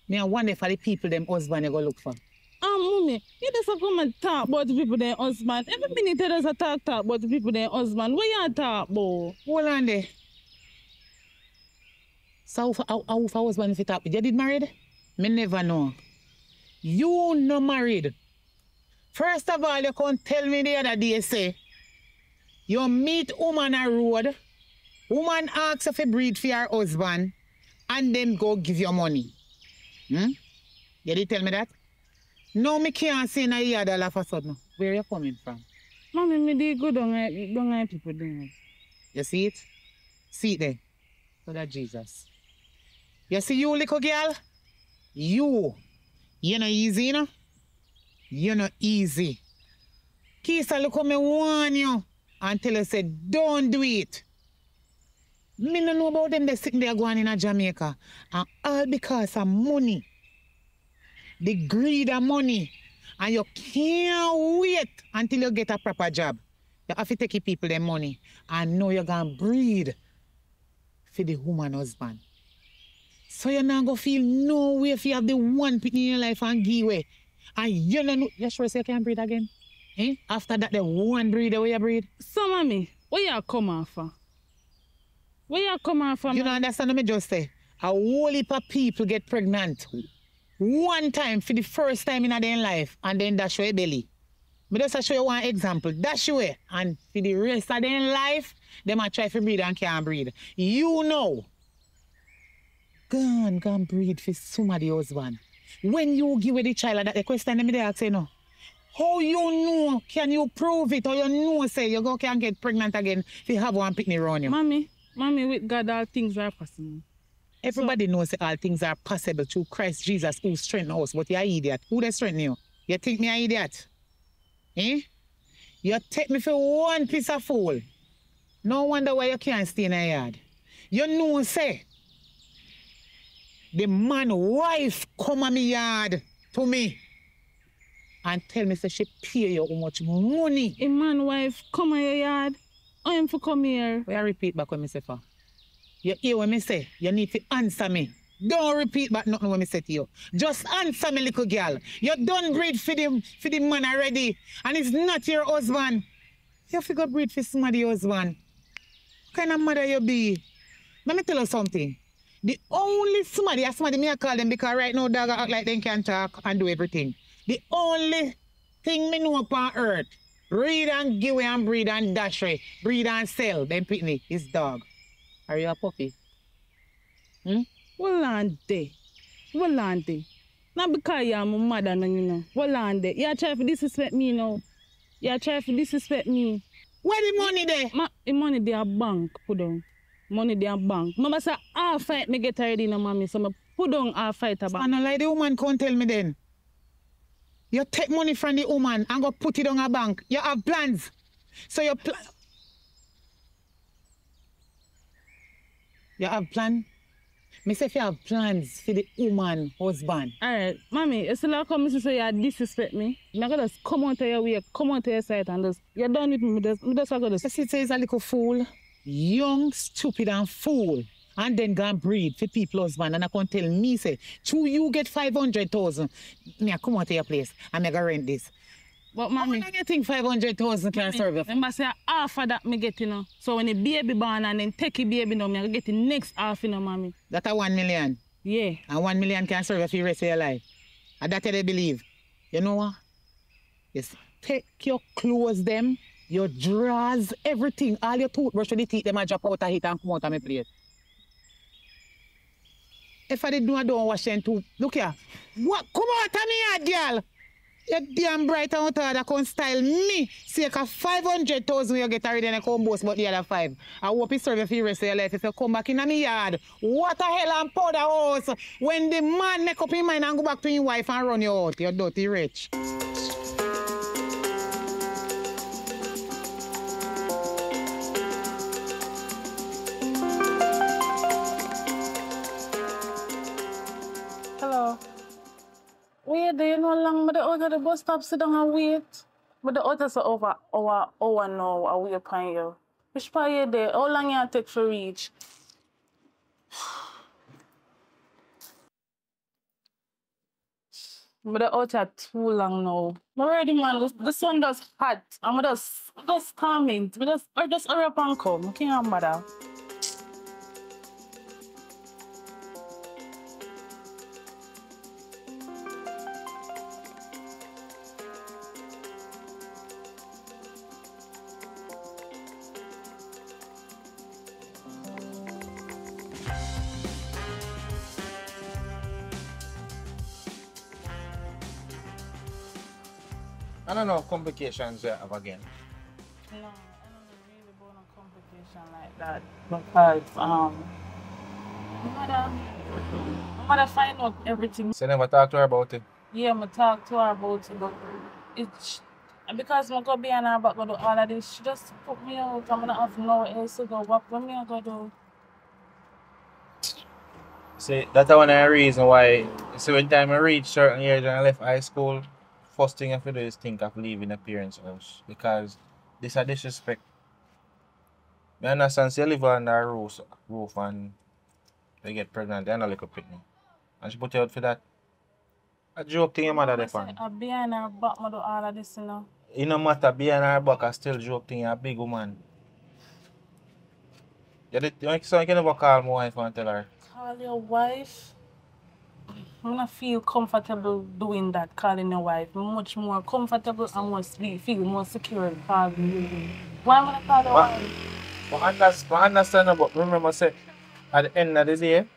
Me I wonder for the people them husband you go look for. Mommy, you just come and talk about the people their husband. Every minute you just talk about the people their husband. What you talk about? Hold on there. So how for husband if you talk with you did married? Me never know. You no married. First of all, you can't tell me the other day say you meet woman on road, woman asks if you breed for your husband, and then go give you money. You did tell me that? No, me can't say na yard all of a sudden. Where you coming from? Mommy, me did go down people doing. You see it? See it there. So that Jesus. You see you little girl? You not easy, you know? You're not easy. Kisa, look how me warn you until I said, don't do it. Me no know about them they sitting there going in Jamaica. And all because of money. The greed of money. And you can't wait until you get a proper job. You have to take your people their money. And know you're going to breed for the woman husband. So you're not going to feel no way if you have the one picking in your life and give away. And you don't know, you sure say you can breed again? Eh? After that, the one breed, the way you breed? So, mommy, where you come off for? Where you come off from? You don't understand what me just say? A whole heap of people get pregnant one time for the first time in their life and then dash away belly. But just to show you one example, dash away and for the rest of their life, they might try to breed and can't breed. You know, go and breed for somebody husband. When you give away the child that the question them they ask you know, how you know? Can you prove it? Or you know say you can get pregnant again if you have one picnic around you? Mommy, with God all things are possible. Everybody knows that all things are possible through Christ Jesus who strengthens us, but you're an idiot. Who they strengthen you? You think me an idiot? Eh? You take me for one piece of fool. No wonder why you can't stay in a yard. You know say, the man wife come on me yard to me and tell me say she pay you how much money. A man wife come on your yard? I am for come here. Will you repeat back what I say for? You hear what I say? You need to answer me. Don't repeat back nothing what I say to you. Just answer me, little girl. You done breed for the man already. And it's not your husband. You have to go breed for somebody's husband. kind of mother you be? Let me tell you something. The only somebody me I call them because right now dog act like they can talk and do everything. The only thing me know upon earth, breed and give away and breed and dash away, breed and sell, them pitney is dog. Are you a puppy? Well on day. Well on day. Not because you're my mother, no, you know. Well on day. You try to disrespect me now. You try to disrespect me. Where the money there? The money there bank, put down. Money there bank. Mama say, half fight me get already, no mommy. So I put down half fight a bank. And like the woman can't tell me then. You take money from the woman and go put it on a bank. You have plans. So you have plan? Me say if you have plans for the woman husband. Alright, mommy, you still come to say you disrespect me. I'm gonna just come out of your way, come out of your sight and just you're done with me. Just gonna just say he's a little fool. Young, stupid and fool. And then go and breed for people husband. And I can tell me, say, true, you get 500,000. Me I come out to your place and I go rent this. But mommy, how do you think 500,000 can serve you? Remember say half of that me get, you know. So when the baby born and then take the baby now, me I get the next half, you know, mommy. That's a 1 million? Yeah. And 1 million can serve you for the rest of your life. And that's what they believe. You know what? Yes. Take your clothes, them, your drawers, everything, all your toothbrush with the teeth, them I drop out of it and come out of my plate. If I didn't do, I don't wash them too. Look here. What? Come out of me, girl. You damn bright and out that can style me. See, you 500,000 you get already and you come boast about the other 5. I hope you serve you for the rest of your life. If you come back in my yard, what the hell and powder house? When the man make up his mind and go back to his wife and run you out, you dirty rich. Hello. Wait, do you know how long the out of the bus stop sit down and wait? But the out is over hour now, I wait upon you. Which part you there? How long you take to reach? But the out are too long now. I'm already, man, the sun does hot. I'm just coming. Just hurry up and come. I can't bother. I don't know complications you have again. No, I don't really want a complication like that because my mother find out everything. So you never talk to her about it? Yeah, I talk to her about it, but it's because I go behind her back, go do all of this. She just put me out. I'm gonna have no else to go. What me I go do? See, that's one of the reason why. So when time I reach certain years and I left high school, first thing I have to do is think of leaving the parents' house because this is disrespect. I understand, so you live under a roof and they get pregnant, they're not like a picnic. And she put you out for that. A joke thing your mother there for. I behind her back, I do all of this, you know. It no matter behind her back, I still joke thing, you're a big woman. You can never call my wife and tell her. Call your wife? I don't feel comfortable doing that, calling your wife. I'm much more comfortable and feel more secure calling you. Why would I call your wife? I understand, but remember, say, at the end of the day,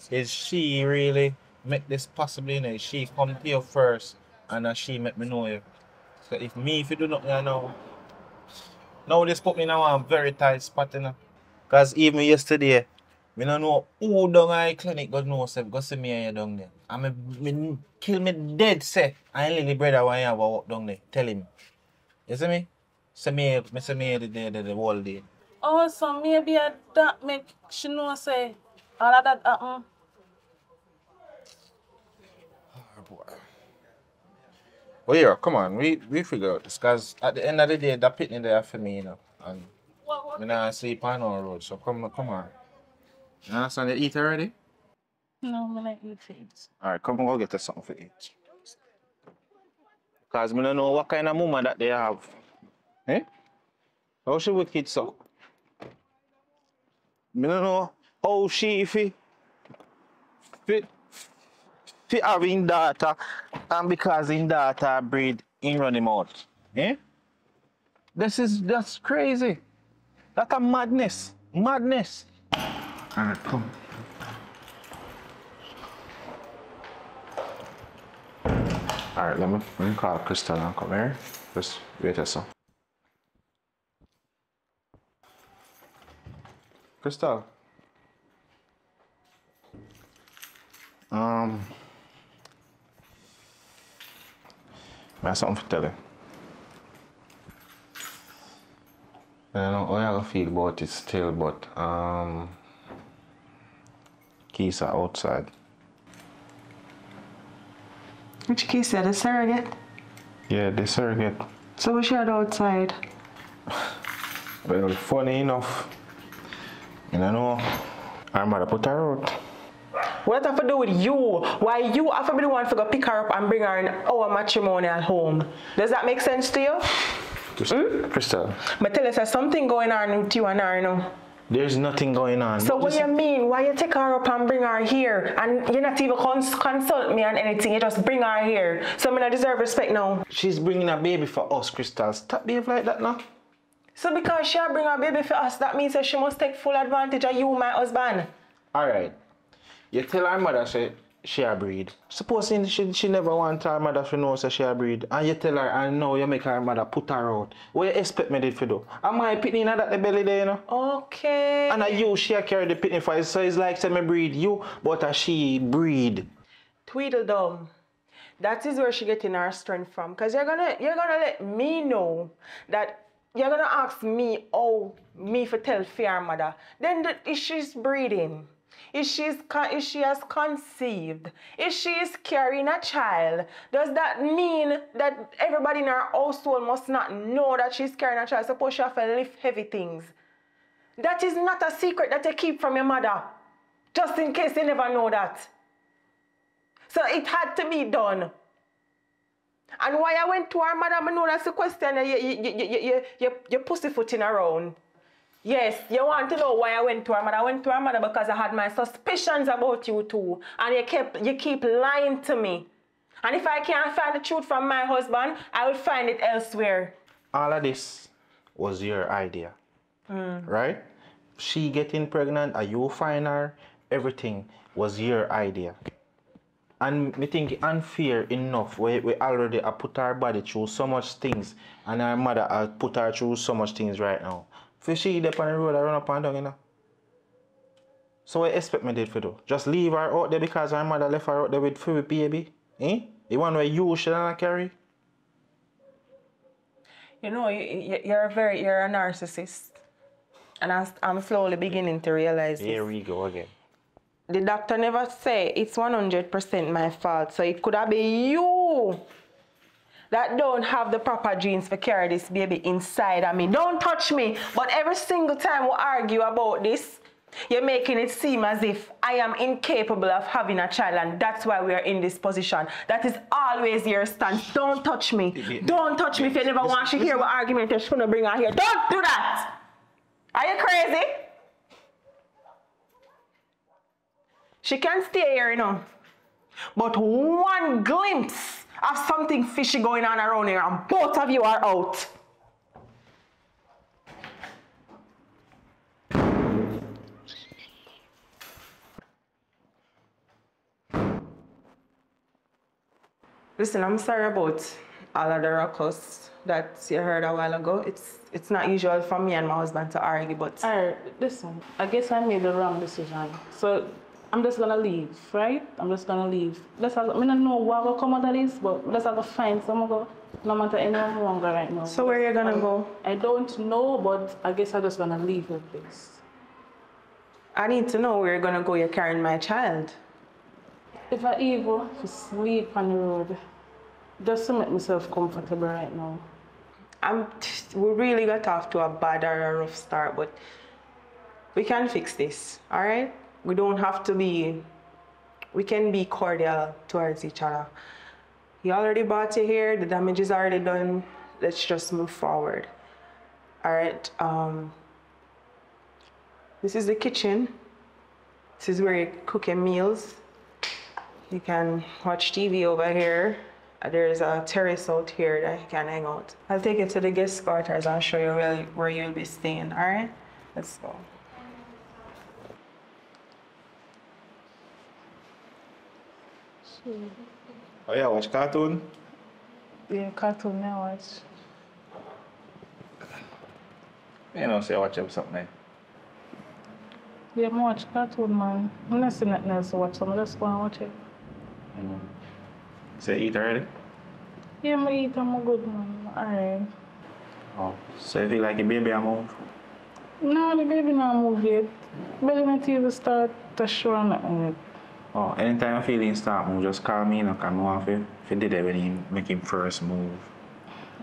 is she really make this possible, you know? She come to you first and she make me know you. So if you do nothing, you know, now this put me in a very tight spot, you know. Because even yesterday, I don't know who down at the clinic go know say go see me and you down there. And me kill me dead say and Lily brother when you have a walk down there. Tell him. You see me? See me the whole day. Oh, so maybe that make she know say all of that happen. Oh boy. Well yeah, come on, we figure out this because at the end of the day that picnic there for me, you know. And I not sleep on no road, so come on. You understand you eat already? No, I'm not eat it. Alright, come on, go get us something to eat. Because I don't know what kind of woman that they have. Eh? How should we kids so? Me don't know how she fi having daughter and because in daughter breed in run him out. Eh? That's crazy. That's a madness. Madness. Alright, come. Alright, let me call Crystal and come here. Just wait a second. Crystal. I have something to tell you. I don't know how I feel about it still, but keys are outside. Which case said a surrogate? Yeah, the surrogate. So we shared outside. Well, funny enough, you know, our mother put her out. What does that have to do with you? Why you have to be the one to go pick her up and bring her in our matrimonial home? Does that make sense to you? Crystal. But tell us, there's something going on with you and her now. There's nothing going on. So what do you mean? Why you take her up and bring her here? And you not even consult me on anything, you just bring her here. So I don't deserve respect now. She's bringing a baby for us, Crystal. Stop behaving like that now. So because she bring a baby for us, that means that she must take full advantage of you, my husband. Alright. You tell her mother she a breed. Supposing she never want her mother to know she a breed. And you tell her, and now you make her mother put her out. What you expect me to do? Am I pitting her that the belly there, you know? Okay. And you, she carry the pitting for it. So it's like say me breed you, but she breed. Tweedledum. That is where she getting her strength from. Because you're gonna let me know that you're gonna ask me, me for tell fair mother. Then if she's breeding, if she has conceived, if she is carrying a child, does that mean that everybody in her household must not know that she's carrying a child? Suppose she have to lift heavy things. That is not a secret that you keep from your mother, just in case you never know that. So it had to be done. And why I went to her mother, I know that's the question you're pussyfooting around. Yes, you want to know why I went to her mother. I went to her mother because I had my suspicions about you too. And you keep lying to me. And if I can't find the truth from my husband, I will find it elsewhere. All of this was your idea, right? She getting pregnant, and you find her, everything was your idea. And me think unfair enough, we already put our body through so much things, and our mother put her through so much things right now. For she up on the road, I run up and down, you know. So what expect me did for do? Just leave her out there because her mother left her out there with free baby? Eh? The one where you should not carry? You know, you're a narcissist. And I'm slowly beginning to realize this. Here we go again. The doctor never say it's 100% my fault. So it could have been you that don't have the proper genes to carry this baby inside of me. Don't touch me. But every single time we argue about this, you're making it seem as if I am incapable of having a child, and that's why we are in this position. That is always your stance. Don't touch me. Don't touch me if you never want to hear what argument you're going to bring her here. Don't do that. Are you crazy? She can stay here, you know. But one glimpse of something fishy going on around here and both of you are out. Listen, I'm sorry about all of the ruckus that you heard a while ago. It's not usual for me and my husband to argue, but... Alright, listen, I guess I made the wrong decision. So I'm just gonna leave, right? I'm just gonna leave. I don't know what will come out of this, but let's have to find somewhere go. No matter anyone longer right now. So where are you gonna go? I don't know, but I guess I'm just gonna leave the place. I need to know where you're gonna go. You're carrying my child. If I evil, to sleep on the road, just to make myself comfortable right now. We really got off to a bad or a rough start, but we can fix this, all right? We don't have to be, we can be cordial towards each other. He already brought you here, the damage is already done. Let's just move forward, all right? This is the kitchen. This is where you cook your meals. You can watch TV over here. There's a terrace out here that you can hang out. I'll take you to the guest quarters and show you where you'll be staying, all right? Let's go. Oh yeah, watch cartoon? Yeah, cartoon I watch. You know, say watch something. Yeah, I watch cartoon, man. I'm not seeing nothing else to watch, so I'm just going to watch it. Say eat already? Yeah, I eat, I'm good, man. Alright. Oh, so you feel like your baby a move? No, the baby not move yet. Belly not even start to show nothing yet. Oh, anytime you feel him start move, just call me and I can move if you did it when he make him first move.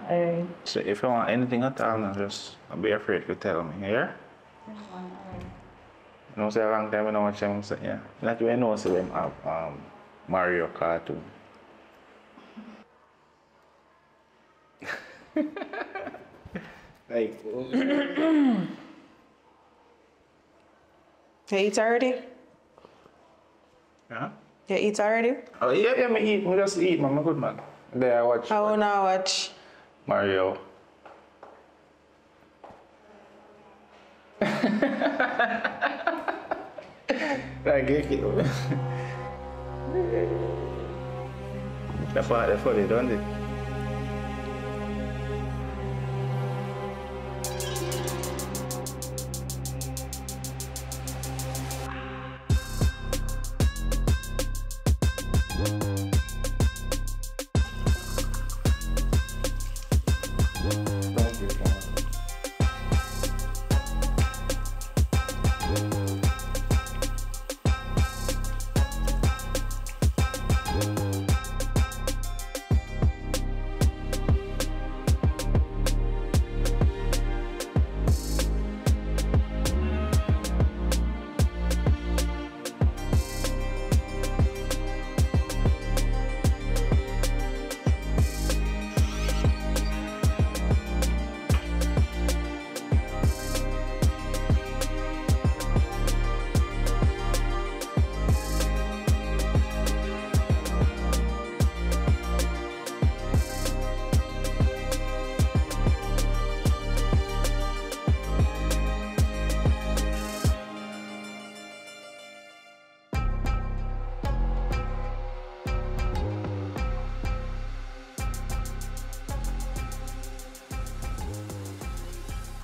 Alright. So if you want anything at all, now just don't be afraid to tell me, yeah? You know, say a long time I don't watch him, so yeah. Not even know say them have Mario cartoon. Like, You eat already? huh? You eat already? Oh yeah, me eat. Me just eat, man. I'm good, man. There I watch. I wanna watch. Mario. Like, that part, that's funny, don't it?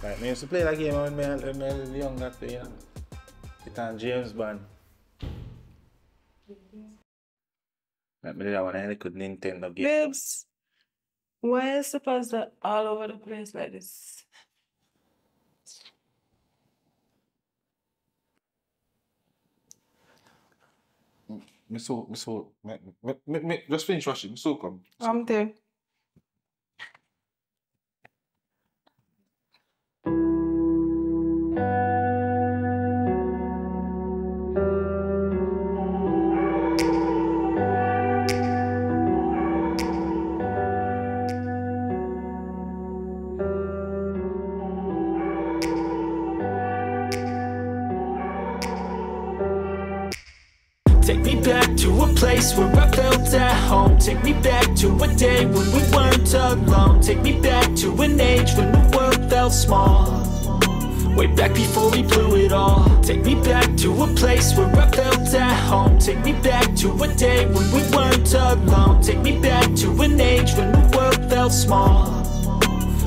Like, I used to play that game when I was younger, you know. It on James Bond. Like, I did that when I had a good Nintendo game. Babes, why is the pasta all over the place like this? Just finish washing, so come. I'm there. Take me back to a place where I felt at home. Take me back to a day when we weren't alone. Take me back to an age when the world felt small. Way back before we blew it all. Take me back to a place where I felt at home. Take me back to a day when we weren't alone. Take me back to an age when the world felt small.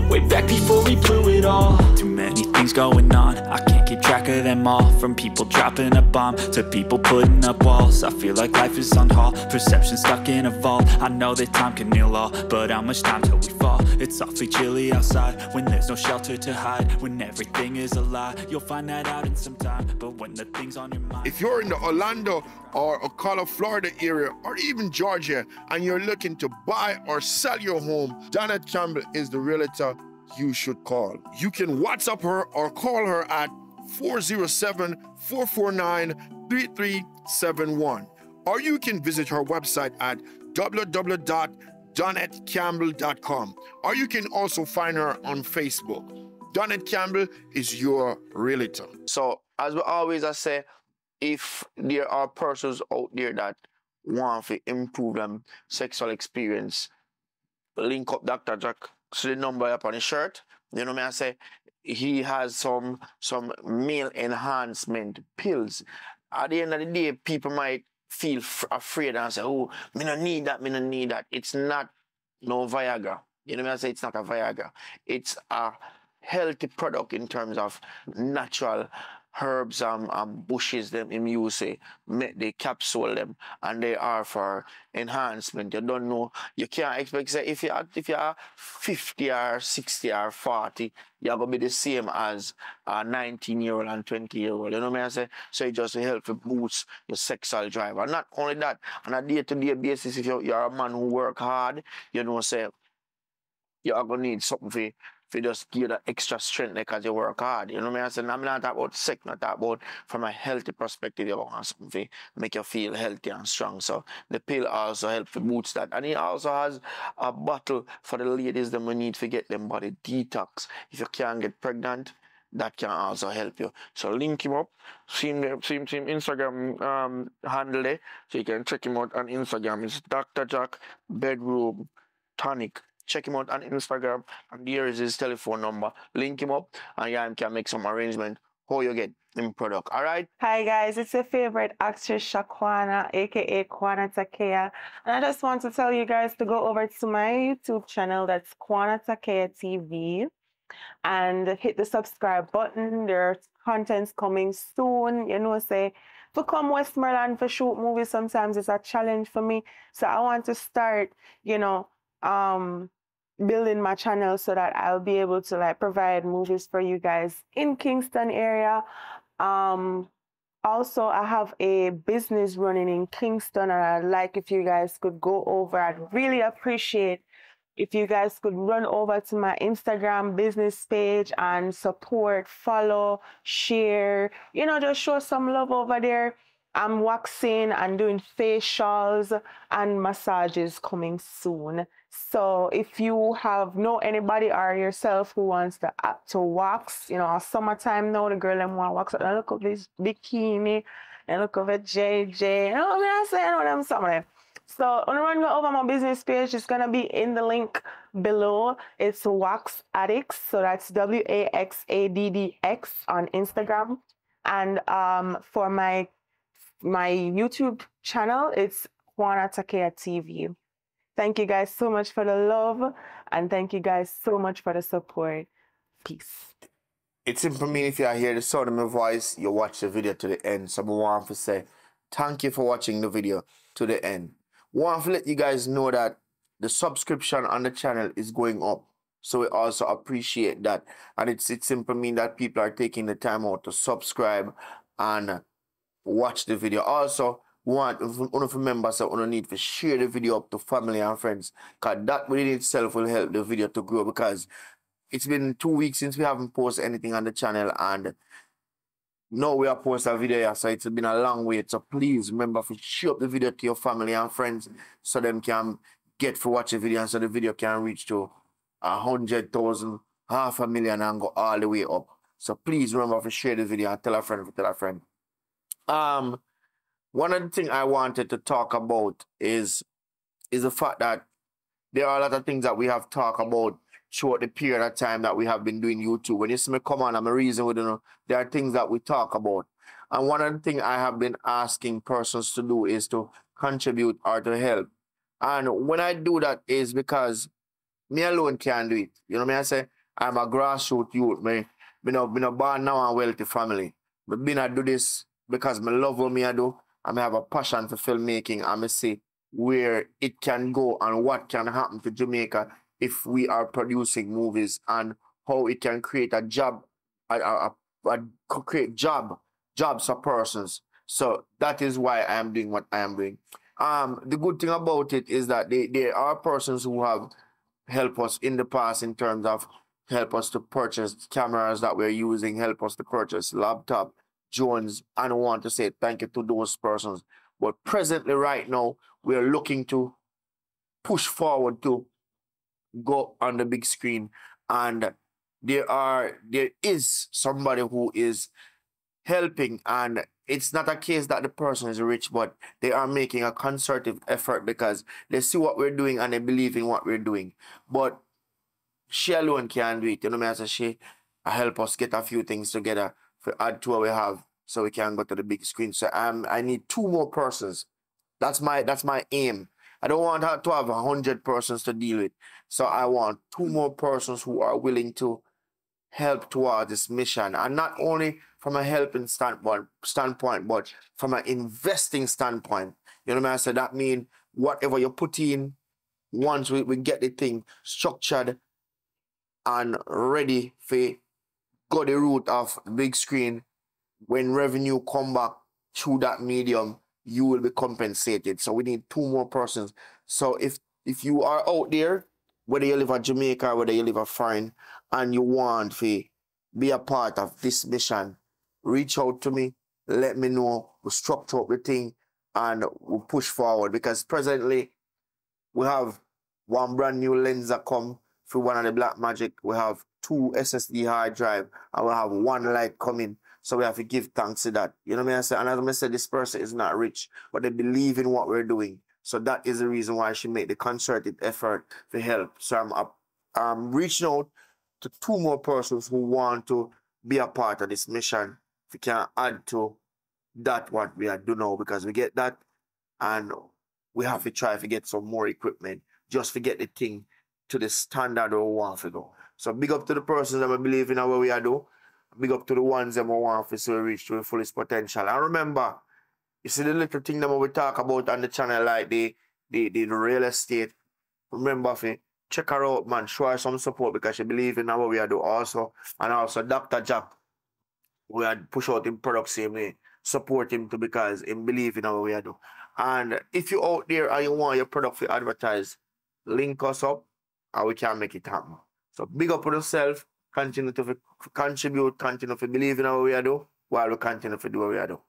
Way back before we blew it all. Too many things going on, I can't keep track of them all. From people dropping a bomb to people putting up walls. I feel like life is on hold, perception stuck in a vault. I know that time can heal all, but how much time till we fall? It's awfully chilly outside, when there's no shelter to hide. When everything is a lie, you'll find that out in some time. But when the thing's on your mind. If you're in the Orlando or Ocala, Florida area, or even Georgia, and you're looking to buy or sell your home, Janet Campbell is the realtor you should call. You can WhatsApp her or call her at 407-449-3371. Or you can visit her website at www.donetcampbell.com. Or you can also find her on Facebook. Donette Campbell is your realtor. So as we always say, if there are persons out there that want to improve them sexual experience, link up Dr. Jack. So the number up on his shirt. You know me, I say he has some male enhancement pills. At the end of the day, people might feel afraid and say, oh, me no need that, me no need that. It's not no Viagra. You know me, I say it's not a Viagra. It's a healthy product in terms of natural herbs and bushes them him use say make the capsule them and they are for enhancement. You don't know, you can't expect say if you're 50 or 60 or 40 you're gonna be the same as a 19-year-old and 20-year-old. You know what I say? So it just help to boost your sexual drive. And not only that, on a day-to-day basis, if you're a man who work hard, you know say you're gonna need something for just give that extra strength because you work hard. You know what I mean? I'm not talking about sex, not talking about from a healthy perspective, you want something to make you feel healthy and strong. So the pill also helps to boost that. And it also has a bottle for the ladies that we need to get them body detox. If you can't get pregnant, that can also help you. So link him up, see him Instagram handle there, so you can check him out on Instagram. It's Dr. Jack Bedroom Tonic. Check him out on Instagram, and there is his telephone number. Link him up, and yeah, can make some arrangement how you get him product. All right? Hi guys, it's your favorite actress Shaquana, aka Kwana Takea, and I just want to tell you guys to go over to my YouTube channel. That's Kwana Takea TV, and hit the subscribe button. There's contents coming soon. You know, say to come Westmoreland for shoot movies sometimes it's a challenge for me. So I want to start, you know, building my channel so that I'll be able to like provide movies for you guys in Kingston area. Also, I have a business running in Kingston, and I'd like if you guys could go over. I'd really appreciate if you guys could run over to my Instagram business page and support, follow, share, you know, just show some love over there. I'm waxing and doing facials and massages coming soon. So if you know anybody or yourself who wants to wax, you know, summertime now, the girl them want to wax up. And look at this bikini and look over JJ. You know what I say? I know them some of them. So when I go over my business page, it's gonna be in the link below. It's Wax Addicts, so that's WAXADDX on Instagram. And for my YouTube channel, it's Kwana Takea TV. Thank you guys so much for the love, and thank you guys so much for the support. Peace. It's simple me if you hear the sound of my voice, you watch the video to the end. So I want to say thank you for watching the video to the end. I want to let you guys know that the subscription on the channel is going up. So we also appreciate that. And it simply mean that people are taking the time out to subscribe and watch the video. Also, want one of the members that need to share the video up to family and friends, because that within itself will help the video to grow, because it's been 2 weeks since we haven't posted anything on the channel, and now we are posting a video here, so it's been a long wait. So please remember to share up the video to your family and friends so them can get to watch the video, and so the video can reach to 100,000, 500,000 and go all the way up. So please remember to share the video and tell a friend to tell a friend. One of the things I wanted to talk about is the fact that there are a lot of things that we have talked about throughout the period of time that we have been doing YouTube. When you see me come on, I'm a reason we don't know. There are things that we talk about. And one of the things I have been asking persons to do is to contribute or to help. And when I do that is because me alone can't do it. You know what I say? I'm a grassroots youth. Me no born now and wealthy family. But I do this because I love what I do. And I have a passion for filmmaking. And I see where it can go and what can happen to Jamaica if we are producing movies, and how it can create a job, create jobs for persons. So that is why I am doing what I am doing. The good thing about it is that there are persons who have helped us in the past in terms of help us to purchase cameras that we're using, help us to purchase laptop, drones, and I want to say thank you to those persons. But presently, right now, we're looking to push forward to go on the big screen, and there is somebody who is helping, and it's not a case that the person is rich, but they are making a concerted effort because they see what we're doing and they believe in what we're doing. But she alone can't do it. You know me, I say she help us get a few things together to add to what we have so we can go to the big screen. So I need 2 more persons. That's my aim. I don't want her to have 100 persons to deal with. So I want 2 more persons who are willing to help towards this mission, and not only from a helping standpoint, but from an investing standpoint. You know what I said? That means whatever you put in, once we get the thing structured and ready for go the route of the big screen, when revenue come back through that medium, you will be compensated. So we need 2 more persons. So if you are out there, whether you live in Jamaica, whether you live in foreign, and you want to be a part of this mission, reach out to me, let me know, we'll structure up the thing, and we'll push forward. Because presently, we have one brand new lens that come through one of the Black Magic. We have 2 SSD hard drive, and we have 1 light coming. So we have to give thanks to that. You know what I say? And as I said, this person is not rich, but they believe in what we're doing. So that is the reason why she made the concerted effort to help. So I'm reaching out to 2 more persons who want to be a part of this mission. If we can add to that what we are doing now, because we get that, and we have to try to get some more equipment just to get the thing to the standard we want to go. So big up to the persons that believe in what we are doing. Big up to the ones that want to see we reach to the fullest potential. And remember, you see the little thing that we talk about on the channel, like the real estate. Remember, check her out, man. Show her some support because she believes in what we are doing also. And also Dr. Jack, we had push out him products same way. Support him too because he believe in what we are doing. And if you're out there and you want your product to advertise, link us up and we can make it happen. So big up on yourself, continue to contribute, continue to believe in what we are doing while we continue to do what we are doing.